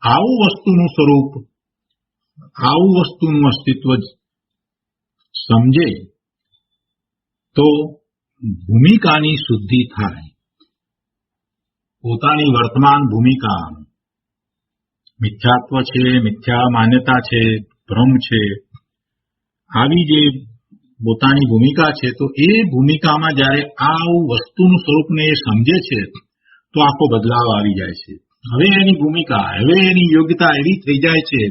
Speaker 2: આવું વસ્તુનું સ્વરૂપ, આવું વસ્તુનું અસ્તિત્વ સમજે તો ભૂમિકાની શુદ્ધિ થાય. પોતાની વર્તમાન ભૂમિકા મિથ્યાત્વ છે, મિથ્યા માન્યતા છે, ભ્રમ છે, આવી જે પોતાની ભૂમિકા છે, તો એ ભૂમિકામાં જ્યારે આવું વસ્તુનું સ્વરૂપને એ સમજે છે તો આખો બદલાવ આવી જાય છે. હવે એની ભૂમિકા, હવે એની યોગ્યતા એવી થઈ જાય છે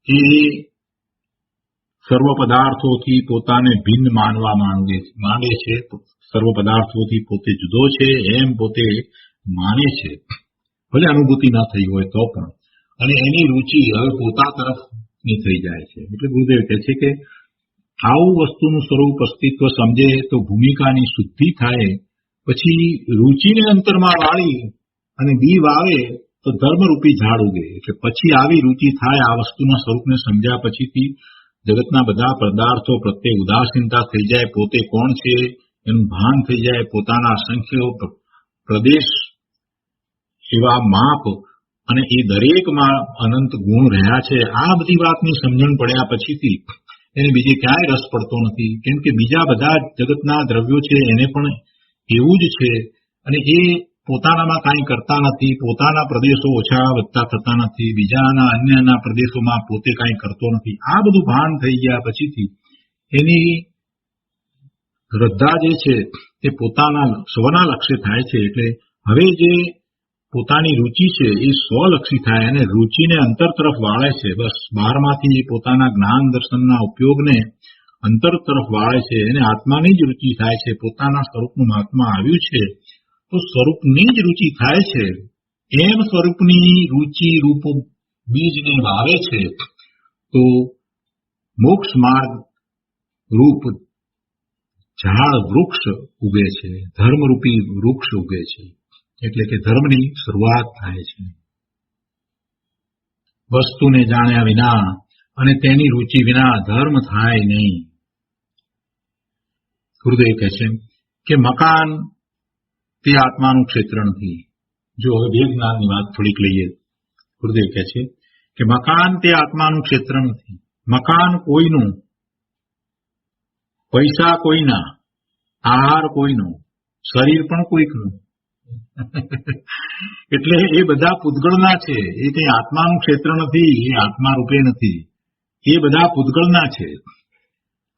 Speaker 2: કે સર્વ પદાર્થોથી પોતાને ભિન્ન માનવા માંગે છે. સર્વ પદાર્થોથી પોતે જુદો છે એમ પોતે માને છે, ભલે અનુભૂતિ ન થઈ હોય તો પણ. અને એની રુચિ હવે પોતા તરફની થઈ જાય છે. એટલે ગુરુદેવ કહે છે કે આવું વસ્તુનું સ્વરૂપ અસ્તિત્વ સમજે તો ભૂમિકાની શુદ્ધિ થાય. પછી રુચિને અંતરમાં વાળી અને બી વાવે તો ધર્મરૂપી ઝાડ ઉગે. એટલે પછી આવી રુચિ થાય, આ વસ્તુના સ્વરૂપને સમજ્યા પછીથી જગતના બધા પદાર્થો પ્રત્યે ઉદાસીનતા થઈ જાય, પોતે કોણ છે એનું ભાન થઈ જાય, પોતાના અસંખ્ય પ્રદેશ એવા માપ અને એ દરેકમાં અનંત ગુણ રહ્યા છે. આ બધી વાતની સમજણ પડ્યા પછીથી એને બીજે ક્યાંય રસ પડતો નથી, કેમ કે બીજા બધા જગતના દ્રવ્યો છે એને પણ એવું જ છે, અને એ પોતાનામાં કાંઈ કરતા નથી, પોતાના પ્રદેશો ઓછા વધતા થતા નથી, બીજાના અન્યના પ્રદેશોમાં પોતે કાંઈ કરતો નથી. આ બધું ભાન થઈ ગયા પછીથી એની શ્રદ્ધા જે છે તે પોતાના સ્વના લક્ષ્ય થાય છે. એટલે હવે જે પોતાની રુચિ છે એ સ્વલક્ષી થાય અને રુચિને અંતર તરફ વાળે છે. બસ બહારમાંથી પોતાના જ્ઞાન દર્શનના ઉપયોગને અંતર તરફ વાળે છે. એને આત્માની જ રુચિ થાય છે. પોતાના સ્વરૂપનું મહાત્મા આવ્યું છે તો સ્વરૂપની જ રુચિ થાય છે. એમ સ્વરૂપની રુચિ રૂપ બીજને વાવે છે તો મોક્ષ માર્ગ રૂપ ઝાડ વૃક્ષ ઉગે છે, ધર્મરૂપી વૃક્ષ ઉગે છે. એટલે કે ધર્મની શરૂઆત થાય છે. વસ્તુને જાણ્યા વિના અને તેની રુચિ વિના ધર્મ થાય નહીં. ગુરુદેવ કહે છે કે મકાન તે આત્માનું ક્ષેત્ર નથી. જો હવે બે જ્ઞાનની વાત થોડીક લઈએ. ગુરુદેવ કહે છે કે મકાન તે આત્માનું ક્ષેત્ર નથી. મકાન કોઈનું, પૈસા કોઈના, આહાર કોઈનો, શરીર પણ કોઈકનું. એટલે એ બધા પૂતગળના છે. એ કઈ આત્માનું ક્ષેત્ર નથી, એ આત્મા રૂપે નથી. એ બધા પૂતગળના છે.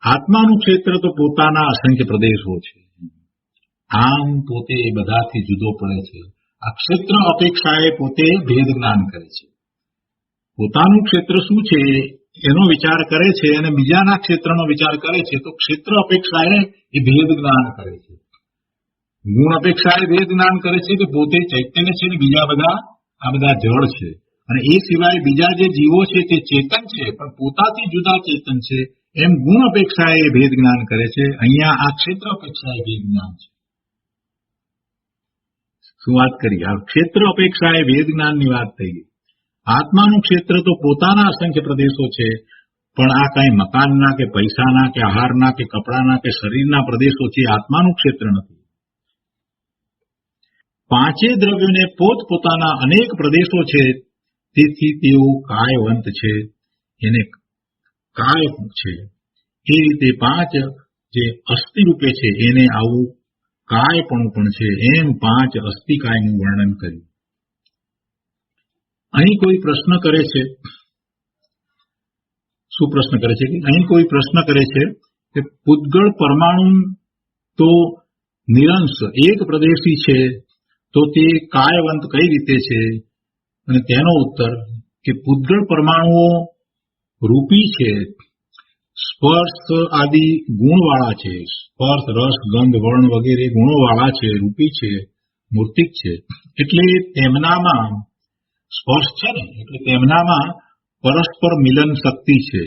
Speaker 2: આત્માનું ક્ષેત્ર તો પોતાના અસંખ્ય પ્રદેશો છે. આમ પોતે એ બધાથી જુદો પડે છે. આ ક્ષેત્ર અપેક્ષાએ પોતે ભેદ જ્ઞાન કરે છે. પોતાનું ક્ષેત્ર શું છે એનો વિચાર કરે છે અને બીજાના ક્ષેત્રનો વિચાર કરે છે તો ક્ષેત્ર અપેક્ષાએ એ ભેદ જ્ઞાન કરે છે. ગુણ અપેક્ષાએ ભેદ જ્ઞાન કરે છે કે પોતે ચૈતન્ય છે ને બીજા બધા આ બધા જળ છે, અને એ સિવાય બીજા જે જીવો છે તે ચેતન છે પણ પોતાથી જુદા ચેતન છે. એમ ગુણ અપેક્ષાએ એ ભેદ જ્ઞાન કરે છે. અહીંયા આ ક્ષેત્ર અપેક્ષાએ ભેદ જ્ઞાન છે. શું વાત કરી? આ ક્ષેત્ર અપેક્ષાએ ભેદ જ્ઞાનની વાત થઈ ગઈ. આત્માનું ક્ષેત્ર તો પોતાના અસંખ્ય પ્રદેશો છે, પણ આ કઈ મકાનના કે પૈસાના કે આહારના કે કપડાના કે શરીરના પ્રદેશો છે. આત્માનું ક્ષેત્ર નથી. પાંચે દ્રવ્યોને પોતપોતાના અનેક પ્રદેશો છે, તેથી તેઓ કાયવંત છે, એને કાય છે. એ રીતે પાંચ જે અસ્થિ રૂપે છે એને આવું કાયપણું પણ છે. એમ પાંચ અસ્થિકાયનું વર્ણન કર્યું. અહીં કોઈ પ્રશ્ન કરે છે, શું પ્રશ્ન કરે છે? અહીં કોઈ પ્રશ્ન કરે છે કે પૂતગળ પરમાણુ તો નિરંશ એક પ્રદેશી છે, તો તે કાયવંત કઈ રીતે છે? અને તેનો ઉત્તર કે પૂતગળ પરમાણુઓ રૂપી છે, સ્પર્શ આદિ ગુણવાળા છે. સ્પર્શ, રસ, ગંધ, વર્ણ વગેરે ગુણોવાળા છે, રૂપી છે, મૂર્તિક છે. એટલે તેમનામાં સ્પર્શ છે ને, એટલે તેમનામાં પરસ્પર મિલન શક્તિ છે,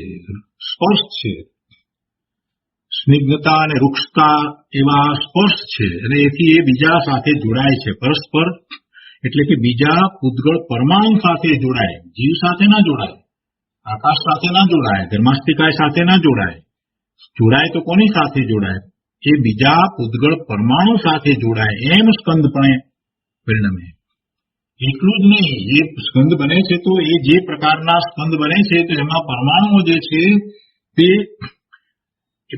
Speaker 2: સ્પર્શ છે. સ્નિગ્ધતા અને રૂક્ષતા એવા સ્પર્શ છે, અને એથી એ બીજા સાથે જોડાય છે. પરસ્પર એટલે કે બીજા પૂતગળ પરમાણુ સાથે જોડાય, જીવ સાથે ના જોડાય, આકાશ સાથે ના જોડાય, ધર્માસ્તિકાય સાથે ના જોડાય. જોડાય તો કોની સાથે જોડાય? એ બીજા પૂતગળ પરમાણુ સાથે જોડાય. એમ સ્કંદપણે પરિણમે. એટલું જ નહીં, એ સ્કંદ બને છે તો એ જે પ્રકારના સ્કંદ બને છે તો એમાં પરમાણુઓ જે છે તે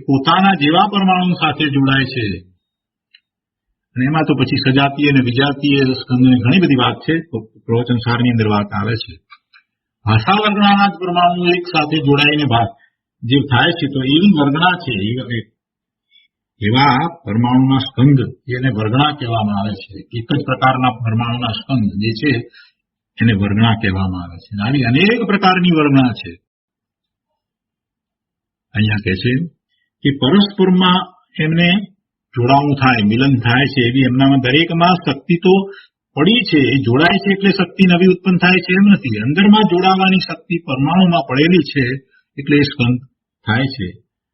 Speaker 2: પોતાના જેવા પરમાણુ સાથે જોડાય છે. અને એમાં તો પછી સજાતીય અને વિજાતીય સ્કંદની ઘણી બધી વાત છે, પ્રવચન સારની અંદર વાત આવે છે. ભાષા વર્ગણાના જ પરમાણુ એક સાથે જોડાઈને જે થાય છે તો એવી વર્ગણા છે. એવા પરમાણુના સ્કંદ એને વર્ગણા કહેવામાં આવે છે. એક જ પ્રકારના પરમાણુના સ્કંદ જે છે એને વર્ગણા કહેવામાં આવે છે. આવી અનેક પ્રકારની વર્ગણા છે. અહીંયા કહે છે કે પરસ્પરમાં એમને જોડાવું થાય, મિલન થાય છે. એવી એમનામાં દરેકમાં શક્તિ તો પડી છે. એ જોડાય છે એટલે શક્તિ નવી ઉત્પન્ન થાય છે એમ નથી. અંદરમાં જોડાવાની શક્તિ પરમાણુમાં પડેલી છે એટલે એ સ્કંદ થાય છે,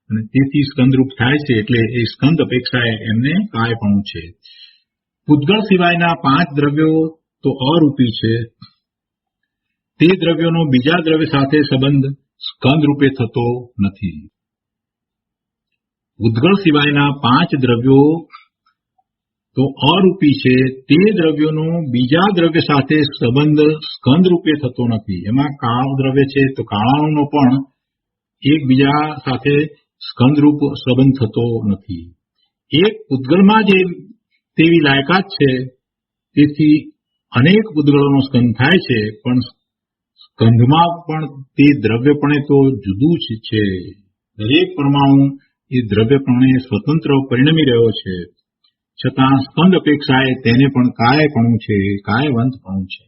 Speaker 2: અને તેથી સ્કંદરૂપ થાય છે. એટલે એ સ્કંદ અપેક્ષાએ એમને કાયપણું છે. પૂતગળ સિવાયના પાંચ દ્રવ્યો તો અરૂપી છે. તે દ્રવ્યોનો બીજા દ્રવ્ય સાથે સંબંધ સ્કંદ રૂપે થતો નથી. પૂતગળ સિવાયના પાંચ દ્રવ્યો તો અરૂપી છે તે દ્રવ્યોનો બીજા દ્રવ્ય સાથે સંબંધ સ્કંદ રૂપે થતો નથી. એમાં કાળું દ્રવ્ય છે તો કાળાનો પણ એકબીજા સાથે સ્કંદરૂપ સંબંધ થતો નથી. એક પૂતગલમાં જે તેવી લાયકાત છે તેથી અનેક પૂતગલોનો સ્કંદ થાય છે, પણ સ્કંધમાં પણ તે દ્રવ્યપણે તો જુદું જ છે. દરેક પરમાણુ એ દ્રવ્યપણે સ્વતંત્ર પરિણમી રહ્યો છે, છતાં સ્કંદ અપેક્ષાએ તેને પણ કાયપણું છે, કાયવંતપણું છે.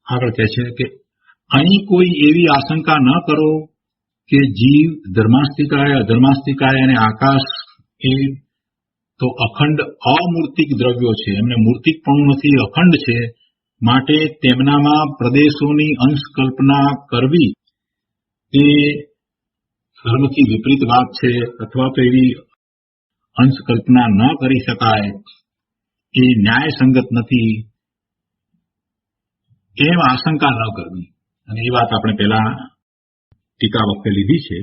Speaker 2: આગળ કહે છે કે અહીં કોઈ એવી આશંકા ન કરો કે જીવ ધર્માસ્તિકાય, અધર્માસ્તિકાય અને આકાશ એ તો અખંડ અમૂર્તિક દ્રવ્યો છે, એમને મૂર્તિકપણું નથી, અખંડ છે, માટે તેમનામાં પ્રદેશોની અંશ કલ્પના કરવી તે ધર્મથી વિપરીત વાત છે, અથવા તો એવી અંશ કલ્પના ન કરી શકાય એ ન્યાયસંગત નથી, એમ આશંકા ન કરવી. અને એ વાત આપણે પહેલા ટીકા વખતે લીધી છે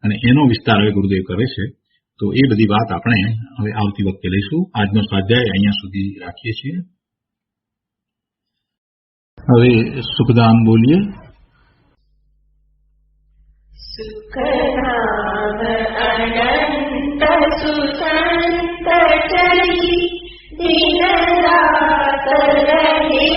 Speaker 2: અને એનો વિસ્તાર હવે ગુરુદેવ કરે છે, તો એ બધી વાત આપણે હવે આવતી વખતે લઈશું. આજનો સ્વાધ્યાય અહીંયા સુધી રાખીએ છીએ. હવે સુખધામ બોલીએ.
Speaker 3: સુખધામ અનંત સુસંત ચરી દિન રાત રહે